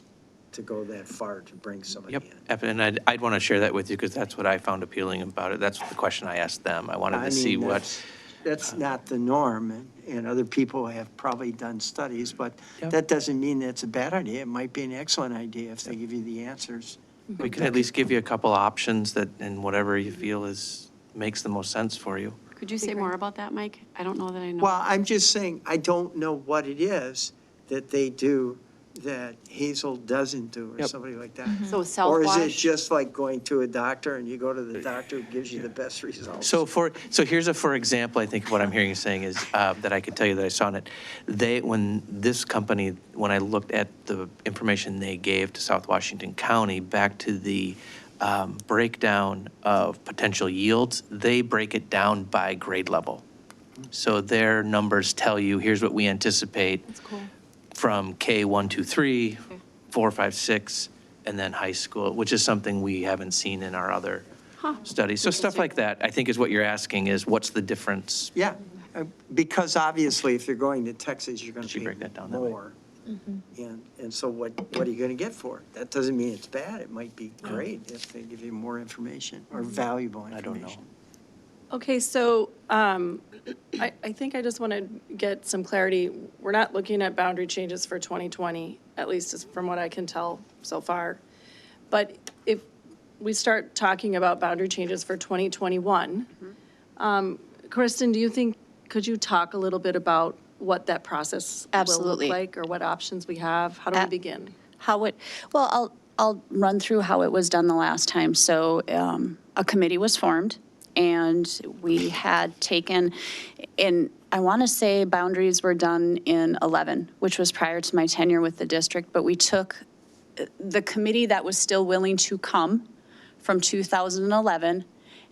to go that far to bring somebody yep, in. and I'd want to share that with you because that's what I found appealing about it. That's the question I asked them. I wanted I to see mean, what, that's not the norm, and other people have probably done studies, but Yep. that doesn't mean that's a bad idea. It might be an excellent idea if they give you the answers. we can at least give you a couple options that, and whatever you feel makes the most sense for you. Could you say more about that, Mike? I don't know that I know. Well, I'm just saying, I don't know what it is that they do that Hazel doesn't do, or Yep. somebody like that. So Or is it Southwash, just like going to a doctor and you go to the doctor who gives you the best results? So here's for example, I think what I'm hearing you saying is, that I could tell you that I saw in it. When I looked at the information they gave to South Washington County, back to the breakdown of potential yields, they break it down by grade level. So their numbers tell you, here's what we anticipate. That's cool. From K1, 2, 3, 4, 5, 6, and then high school, which is something we haven't seen in our other studies. So stuff like that, I think is what you're asking, is what's the difference? Yeah, because obviously if you're going to Texas, you're going Should to break pay that down that way. more. And so what are you going to get for it? That doesn't mean it's bad. It might be great if they give you more information or valuable I don't know. information. Okay, so I think I just want to get some clarity. We're not looking at boundary changes for 2020, at least as from what I can tell so far. But if we start talking about boundary changes for 2021, Kristen, do you think, could you talk a little bit about what that process will Absolutely. look like, or what options we have? How do we begin? Well, I'll run through how it was done the last time. So a committee was formed, and we had taken, I want to say boundaries were done in 11, which was prior to my tenure with the district, but we took the committee that was still willing to come from 2011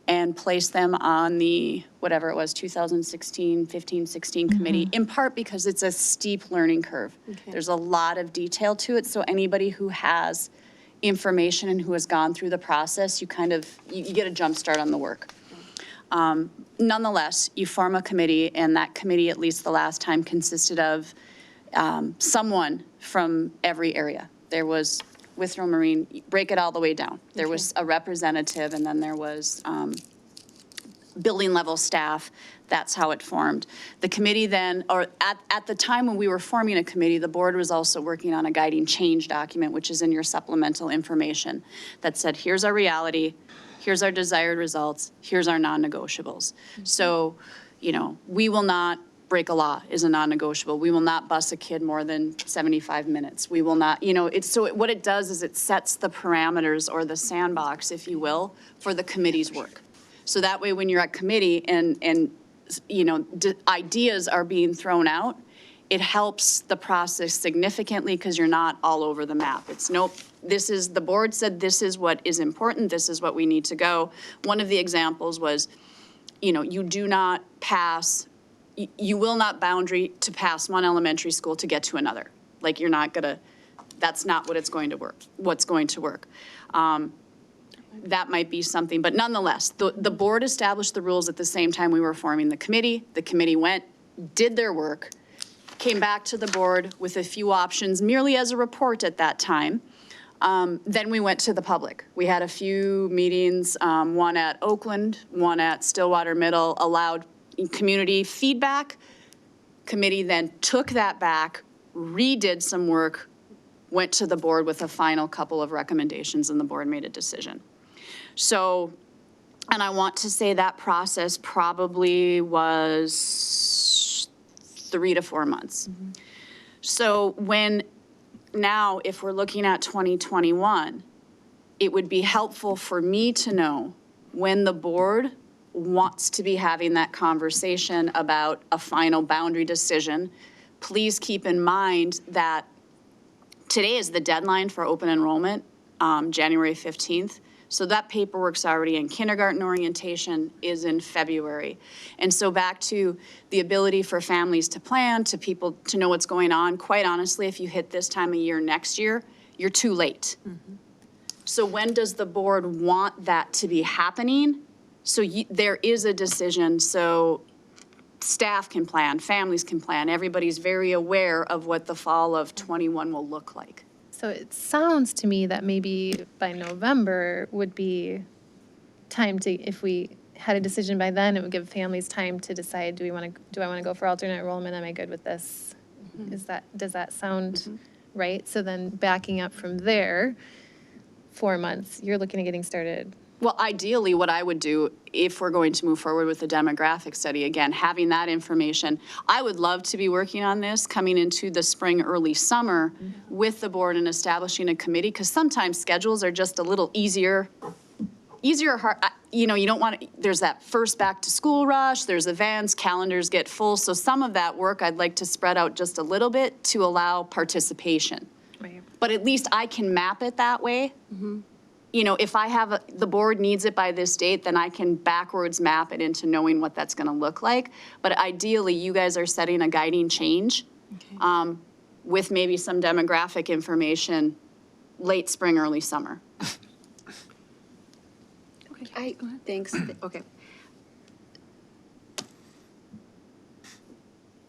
and placed them on the, whatever it was, 2016, 15, 16 committee, in part because it's a steep learning curve. Okay. There's a lot of detail to it, so anybody who has information and who has gone through the process, you get a jump start on the work. Nonetheless, you form a committee, and that committee, at least the last time, consisted of someone from every area. There was Withrow Marine, break it all the way down. There was a representative, and then there was building level staff. That's how it formed. The committee then, or at the time when we were forming a committee, the board was also working on a guiding change document, which is in your supplemental information, that said, here's our reality, here's our desired results, here's our non-negotiables. So, we will not break a law is a non-negotiable. We will not bus a kid more than 75 minutes. We will not, what it does is it sets the parameters, or the sandbox, if you will, for the committee's work. So that way, when you're at committee and ideas are being thrown out, it helps the process significantly because you're not all over the map. It's nope, the board said this is what is important, this is what we need to go. One of the examples was, you do not pass, you will not boundary to pass one elementary school to get to another. Like, you're not gonna, that's not what it's going to work, what's going to work. That might be something, but nonetheless, the board established the rules at the same time we were forming the committee. The committee went, did their work, came back to the board with a few options, merely as a report at that time. Then we went to the public. We had a few meetings, one at Oakland, one at Stillwater Middle, allowed community feedback. Committee then took that back, redid some work, went to the board with a final couple of recommendations, and the board made a decision. So, and I want to say that process probably was 3 to 4 months. So now, if we're looking at 2021, it would be helpful for me to know when the board wants to be having that conversation about a final boundary decision, please keep in mind that today is the deadline for open enrollment, January 15th. So that paperwork's already in. Kindergarten orientation is in February. And so back to the ability for families to plan, to people to know what's going on, quite honestly, if you hit this time of year next year, you're too late. So when does the board want that to be happening? So there is a decision, so staff can plan, families can plan, everybody's very aware of what the fall of 21 will look like. So it sounds to me that maybe by November would be time to, if we had a decision by then, it would give families time to decide, do I want to go for alternate enrollment? Am I good with this? Does that sound right? So then backing up from there, 4 months, you're looking at getting started. Well, ideally, what I would do, if we're going to move forward with the demographic study, again, having that information, I would love to be working on this coming into the spring, early summer with the board and establishing a committee, because sometimes schedules are just a little easier, hard, you know, you don't want to, there's that first back to school rush, there's events, calendars get full, so some of that work I'd like to spread out just a little bit to allow participation. Right. But at least I can map it that way. You know, if I have, the board needs it by this date, then I can backwards map it into knowing what that's going to look like. But ideally, you guys are setting a guiding change with maybe some demographic information late spring, early summer. Thanks, okay.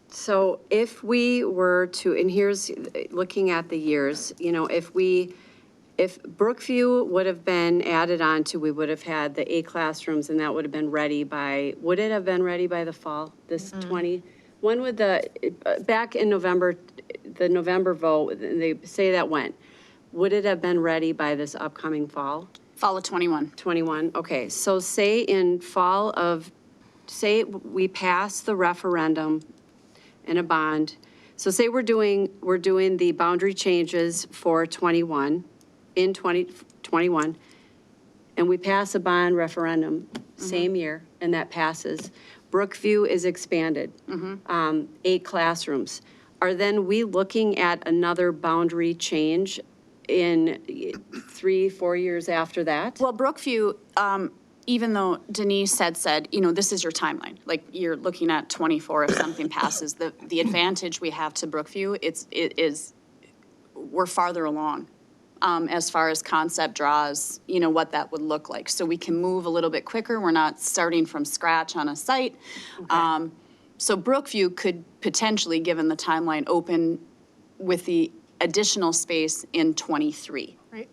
So if we were to, and here's, looking at the years, you know, if Brookview would have been added on to, we would have had the 8 classrooms and that would have been ready by, would it have been ready by the fall, this 20? When would back in November, the November vote, they say that went. Would it have been ready by this upcoming fall? Fall of 21. 21, okay. So say in fall of, say we pass the referendum and a bond. So say we're doing the boundary changes for 21, in 2021, and we pass a bond referendum same year, and that passes. Brookview is expanded, 8 classrooms. Are then we looking at another boundary change in 3-4 years after that? Well, Brookview, even though Denise had said, you know, this is your timeline, like you're looking at 24 if something passes, the advantage we have to Brookview, it is we're farther along as far as concept draws, you know, what that would look like. So we can move a little bit quicker. We're not starting from scratch on a site. Okay. So Brookview could potentially, given the timeline, open with the additional space in 23. Right,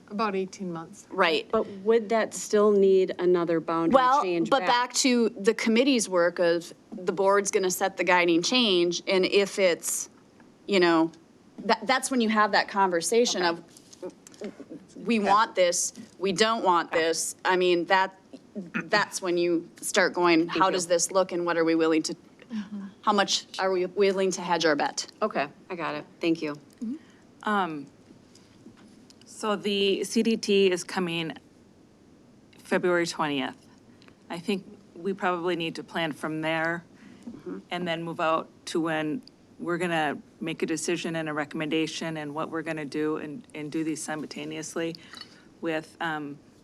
about 18 months. Right. But would that still need another boundary Well, change but back to the committee's work of the board's going to set the guiding change, and if it's, you know, that's when you have that conversation of, we want this, we don't want this. I mean, that's when you start going, how does this look and what are we willing to, how much are we willing to hedge our bet? Okay, I got it. Thank you. So the CDT is coming February 20th. I think we probably need to plan from there and then move out to when we're going to make a decision and a recommendation and what we're going to do and do these simultaneously with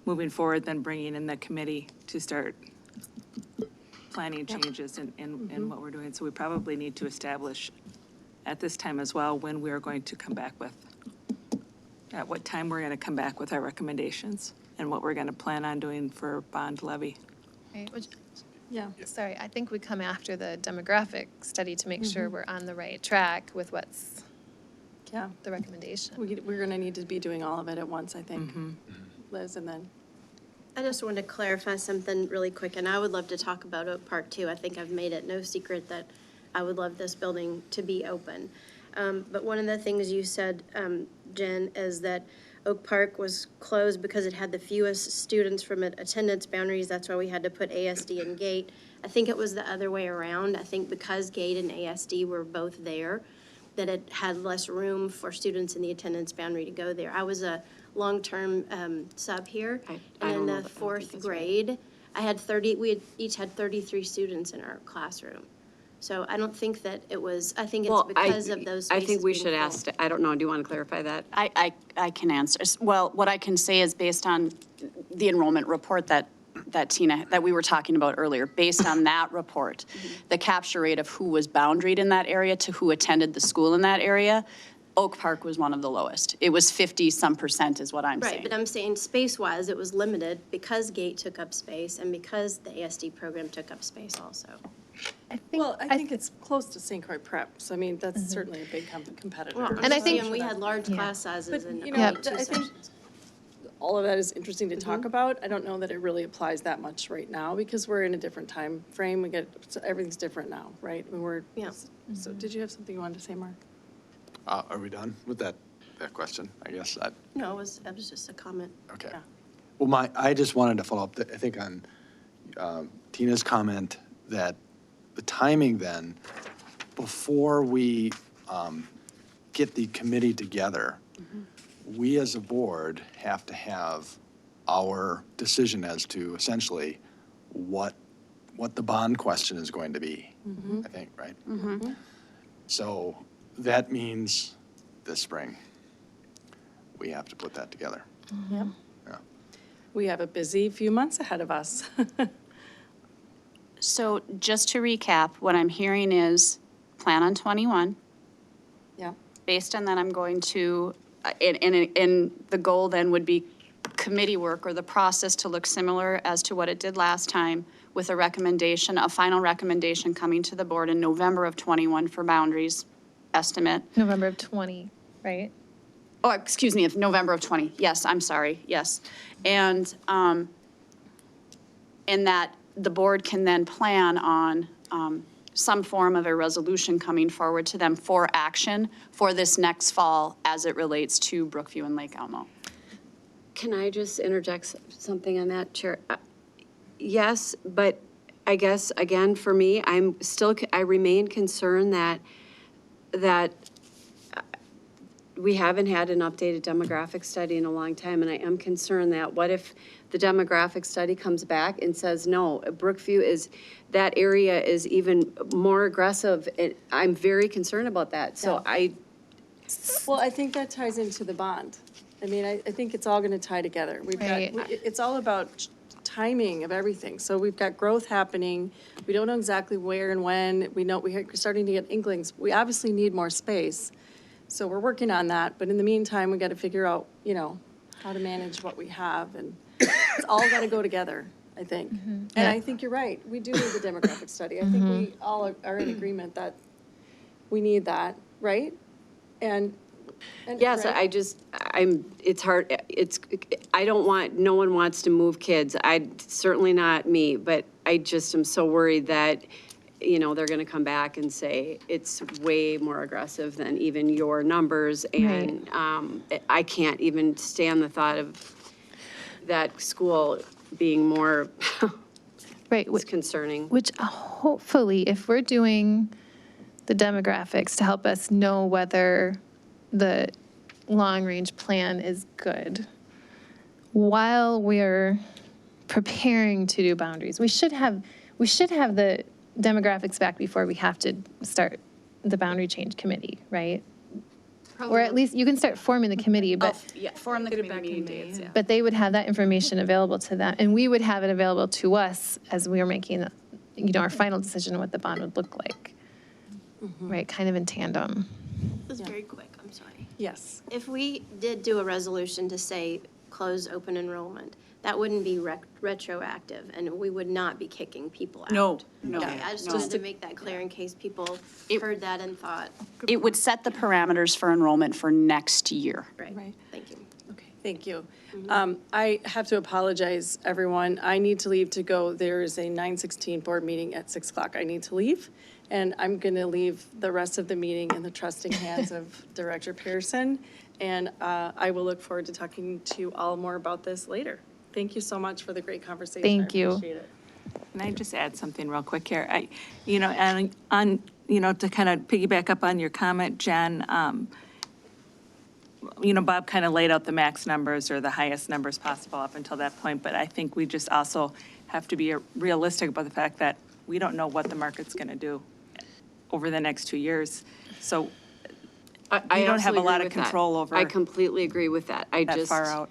moving forward, then bringing in the committee to start planning changes in what we're doing. So we probably need to establish at this time as well when we are going to come back with, at what time we're going to come back with our recommendations and what we're going to plan on doing for bond levy. Right, which, Yeah. sorry, I think we come after the demographic study to make sure we're on the right track with what's Yeah. the recommendation. We're going to need to be doing all of it at once, I think, Liz, and then. I just wanted to clarify something really quick, and I would love to talk about Oak Park too. I think I've made it no secret that I would love this building to be open. But one of the things you said, Jen, is that Oak Park was closed because it had the fewest students from attendance boundaries. That's why we had to put ASD and GATE. I think it was the other way around. I think because GATE and ASD were both there, that it had less room for students in the attendance boundary to go there. I was a long-term sub here, I and in don't know the that- I don't think fourth that's right. grade, we had each had 33 students in our classroom. So I don't think that it was, I think it's Well, because of those I spaces think we being should full. ask, I don't know, do you want to clarify that? I can answer. Well, what I can say is based on the enrollment report that Tina, that we were talking about earlier, based on that report, the capture rate of who was boundaried in that area to who attended the school in that area, Oak Park was one of the lowest. It was 50-some% is what I'm saying. Right, but I'm saying space-wise, it was limited because Gate took up space and because the ASD program took up space also. Well, I think it's close to St. Croix Prep, so I mean, that's certainly a big competitor. Well, And I think- we had large class sizes But, and you know, only two I think sections. all of that is interesting to talk about. I don't know that it really applies that much right now because we're in a different time frame. We get, so everything's different now, right? And we're, Yeah. so did you have something you wanted to say, Mark? Are we done with that question? I guess that, No, it was just a comment. okay. Yeah. Well, I just wanted to follow up, I think on Tina's comment that the timing then, before we get the committee together, we as a board have to have our decision as to essentially what the bond question is going to be, I think, right? So that means this spring, we have to put that together. Yep. Yeah. We have a busy few months ahead of us. So just to recap, what I'm hearing is plan on 21. Yeah. Based on that, I'm going to, and the goal then would be committee work or the process to look similar as to what it did last time with a recommendation, a final recommendation coming to the board in November of 21 for boundaries estimate. November of 20, right? Oh, excuse me, of November of 20. Yes, I'm sorry, yes. And that the board can then plan on some form of a resolution coming forward to them for action for this next fall as it relates to Brookview and Lake Elmo. Can I just interject something on that, Chair? Yes, but I guess, again, for me, I remain concerned that we haven't had an updated demographic study in a long time, and I am concerned that what if the demographic study comes back and says, no, Brookview that area is even more aggressive? I'm very concerned about that, so Well, I think that ties into the bond. I mean, I think it's all going to tie together. Right. It's all about timing of everything. So we've got growth happening. We don't know exactly where and when. We know we're starting to get inklings. We obviously need more space. So we're working on that. But in the meantime, we got to figure out, how to manage what we have. And it's all got to go together, I think. And I think you're right. We do need the demographic study. I think we all are in agreement that we need that, right? And yes, right? it's hard, no one wants to move kids. Certainly not me, but I just am so worried that, they're going to come back and say it's way more aggressive than even your numbers. And I can't even stand the thought of that school being more, Right, it's concerning. which hopefully, if we're doing the demographics to help us know whether the long-range plan is good, while we're preparing to do boundaries, we should have the demographics back before we have to start the boundary change committee, right? Or at least you can start forming the committee, but Yeah, form the committee meeting dates, yeah. but they would have that information available to them, and we would have it available to us as we are making, our final decision on what the bond would look like. Right, kind of in tandem. This is very quick, I'm sorry. Yes. If we did do a resolution to say close open enrollment, that wouldn't be retroactive, and we would not be kicking people out. No. Okay, I just wanted to make that clear in case people heard that and thought, It would set the parameters for enrollment for next year. right, thank you. Okay, thank you. I have to apologize, everyone. I need to leave to go. There is a 9:16 board meeting at 6 o'clock. I need to leave, and I'm going to leave the rest of the meeting in the trusting hands of Director Pearson, and I will look forward to talking to you all more about this later. Thank you so much for the great conversation. Thank you. I appreciate it. Can I just add something real quick here? To kind of piggyback up on your comment, Jen, Bob kind of laid out the max numbers or the highest numbers possible up until that point, but I think we just also have to be realistic about the fact that we don't know what the market's going to do over the next 2 years. So I you don't have a absolutely lot agree of with that. control over I completely agree with that. I that just. far out.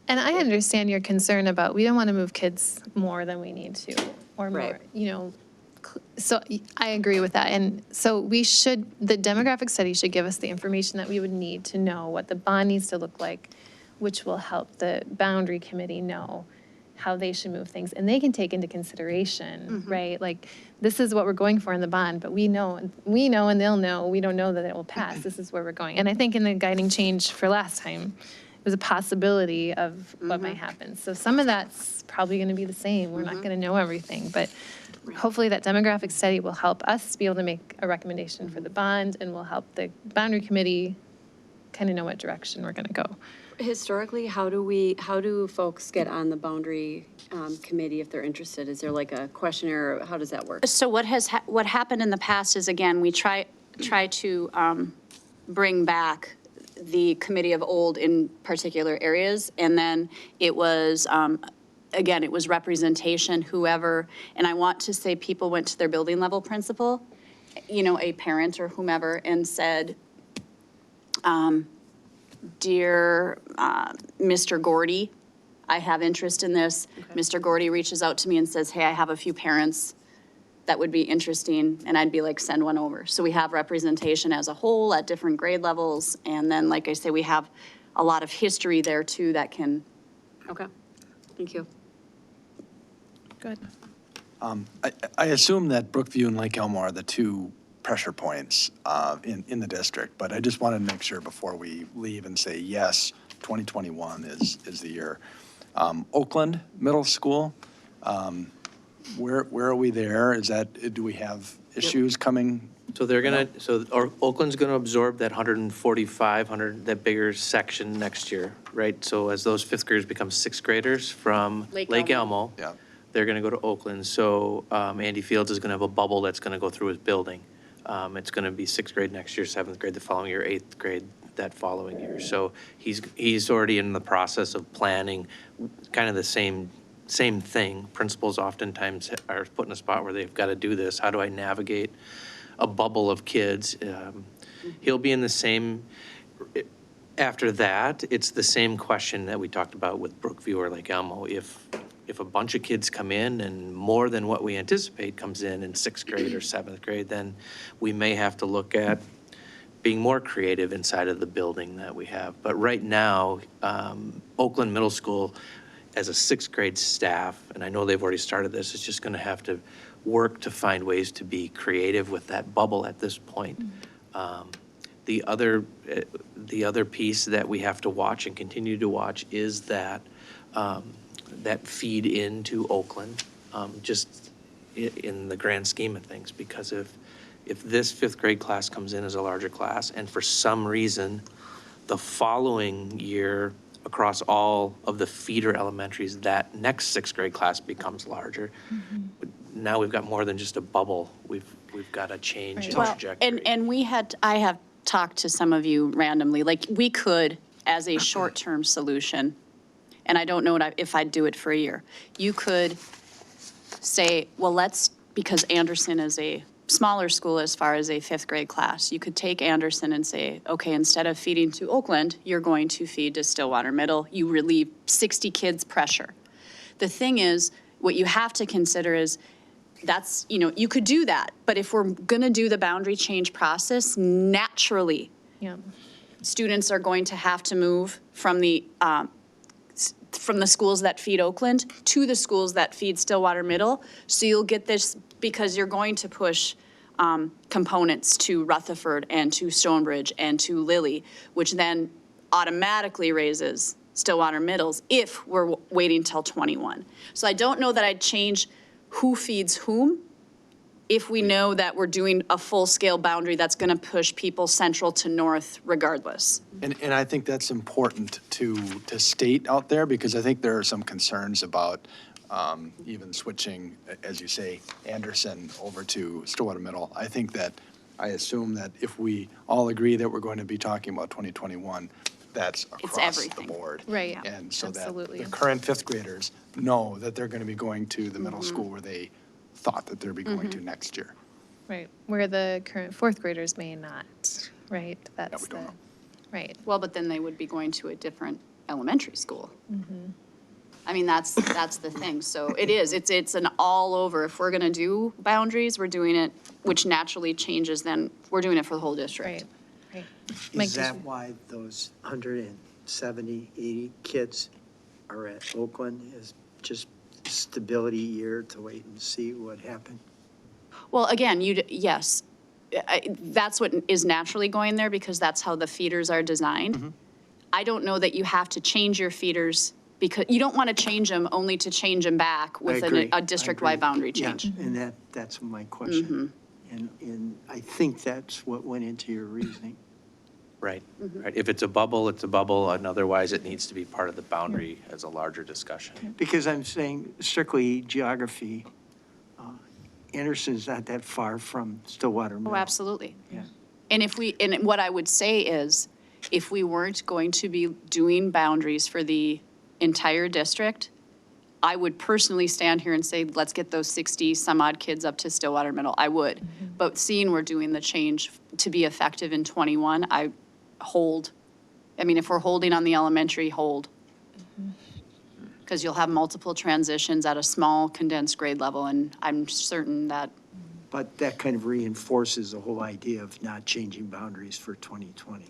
And I understand your concern about, we don't want to move kids more than we need to, or more, Right. so I agree with that. And so the demographic study should give us the information that we would need to know what the bond needs to look like, which will help the boundary committee know how they should move things. And they can take into consideration, right? Like, this is what we're going for in the bond, but we know and they'll know, we don't know that it will pass. This is where we're going. And I think in the guiding change for last time, it was a possibility of what might happen. So some of that's probably going to be the same. We're not going to know everything, but hopefully that demographic study will help us be able to make a recommendation for the bond, and will help the boundary committee kind of know what direction we're going to go. Historically, how do folks get on the boundary committee if they're interested? Is there like a questionnaire? How does that work? So what happened in the past is, again, we try to bring back the committee of old in particular areas, and then it was, again, it was representation, whoever, and I want to say people went to their building level principal, a parent or whomever, and said, Dear Mr. Gordy, I have interest in this. Okay. Mr. Gordy reaches out to me and says, hey, I have a few parents that would be interesting, and I'd be like, send one over. So we have representation as a whole at different grade levels, and then, like I say, we have a lot of history there too that can. Okay, thank you. Good. I assume that Brookview and Lake Elmo are the two pressure points in the district, but I just wanted to make sure before we leave and say, yes, 2021 is the year. Oakland Middle School, where are we there? Do we have issues coming? So Oakland's gonna absorb that 145, that bigger section next year, right? So as those fifth graders become sixth graders from Lake Elmo, Yeah. they're gonna go to Oakland. So Andy Fields is gonna have a bubble that's gonna go through his building. It's gonna be sixth grade next year, seventh grade the following year, eighth grade that following year. So he's already in the process of planning kind of the same thing. Principals oftentimes are put in a spot where they've got to do this. How do I navigate a bubble of kids? He'll be in the same, after that, it's the same question that we talked about with Brookview or Lake Elmo. If a bunch of kids come in and more than what we anticipate comes in sixth grade or seventh grade, then we may have to look at being more creative inside of the building that we have. But right now, Oakland Middle School, as a sixth grade staff, and I know they've already started this, is just gonna have to work to find ways to be creative with that bubble at this point. The other piece that we have to watch and continue to watch is that feed into Oakland, just in the grand scheme of things, because if this fifth grade class comes in as a larger class, and for some reason, the following year, across all of the feeder elementaries, that next sixth grade class becomes larger. Now we've got more than just a bubble. We've got a change in trajectory. And I have talked to some of you randomly, like we could, as a short-term solution, and I don't know if I'd do it for a year, you could say, well, because Anderson is a smaller school as far as a fifth grade class, you could take Anderson and say, okay, instead of feeding to Oakland, you're going to feed to Stillwater Middle. You relieve 60 kids pressure. The thing is, what you have to consider is you could do that, but if we're going to do the boundary change process, naturally, students are going to have to move from the schools that feed Oakland to the schools that feed Stillwater Middle. So you'll get this because you're going to push components to Rutherford and to Stonebridge and to Lilly, which then automatically raises Stillwater Middles if we're waiting till 21. So I don't know that I'd change who feeds whom if we know that we're doing a full-scale boundary that's going to push people central to north regardless. And I think that's important to state out there, because I think there are some concerns about even switching, as you say, Anderson over to Stillwater Middle. I assume that if we all agree that we're going to be talking about 2021, that's across the everything. board. Right. And so that Absolutely. the current fifth graders know that they're going to be going to the middle school where they thought that they'd be going to next year. Right, where the current fourth graders may not, right? That's we don't the, know. right. Well, but then they would be going to a different elementary school. I mean, that's the thing. So it's an all over. If we're gonna do boundaries, we're doing it, which naturally changes, then we're doing it for the whole district. Right, right. Mike, Is did that you- why those 170, 80 kids are at Oakland, is just stability year to wait and see what happened? Well, again, yes, that's what is naturally going there because that's how the feeders are designed. I don't know that you have to change your feeders because you don't want to change them only to change them back with agree. a district-wide agree. boundary Yeah, change. and that's my question. And I think that's what went into your reasoning. Right, right. If it's a bubble, it's a bubble, and otherwise it needs to be part of the boundary as a larger discussion. Because I'm saying strictly geography, Anderson's not that far from Stillwater Mill. Oh, absolutely. Yeah. And what I would say is, if we weren't going to be doing boundaries for the entire district, I would personally stand here and say, let's get those 60 some odd kids up to Stillwater Middle. I would. But seeing we're doing the change to be effective in '21, I hold. I mean, if we're holding on the elementary, hold. Because you'll have multiple transitions at a small condensed grade level, and I'm certain that, But that kind of reinforces the whole idea of not changing boundaries for 2020.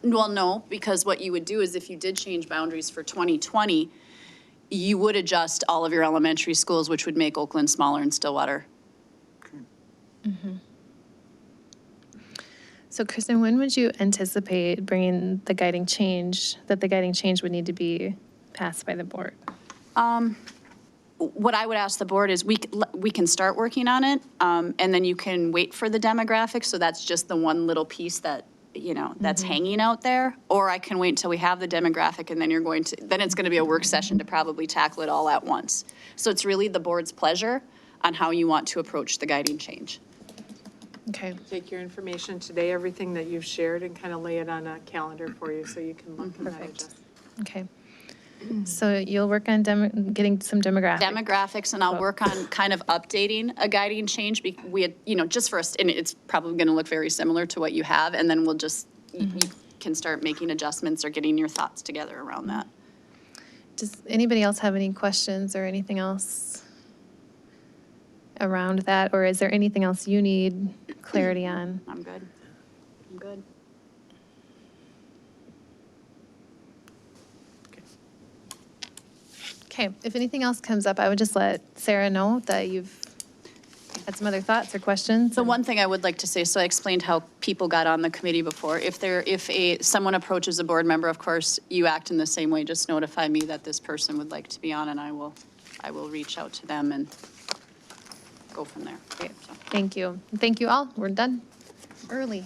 well, no, because what you would do is if you did change boundaries for 2020, you would adjust all of your elementary schools, which would make Oakland smaller and Stillwater. So Kristen, when would you anticipate bringing the guiding change, that the guiding change would need to be passed by the board? What I would ask the board is we can start working on it, and then you can wait for the demographics. So that's just the one little piece that, that's hanging out there. Or I can wait until we have the demographic and then then it's going to be a work session to probably tackle it all at once. So it's really the board's pleasure on how you want to approach the guiding change. Okay, Take your information today, everything that you've shared, and kind of lay it on a calendar for you so you can look and Perfect. adjust. okay. So you'll work on getting some demographics. Demographics, and I'll work on kind of updating a guiding change. We had, just for us, and it's probably going to look very similar to what you have, and then we'll just, you can start making adjustments or getting your thoughts together around that. Does anybody else have any questions or anything else around that? Or is there anything else you need clarity on? I'm good. I'm good. Okay, if anything else comes up, I would just let Sarah know that you've had some other thoughts or questions. The one thing I would like to say, so I explained how people got on the committee before. If someone approaches a board member, of course, you act in the same way. Just notify me that this person would like to be on, and I will reach out to them and go from there. Great. Thank you. Thank you all. We're done early.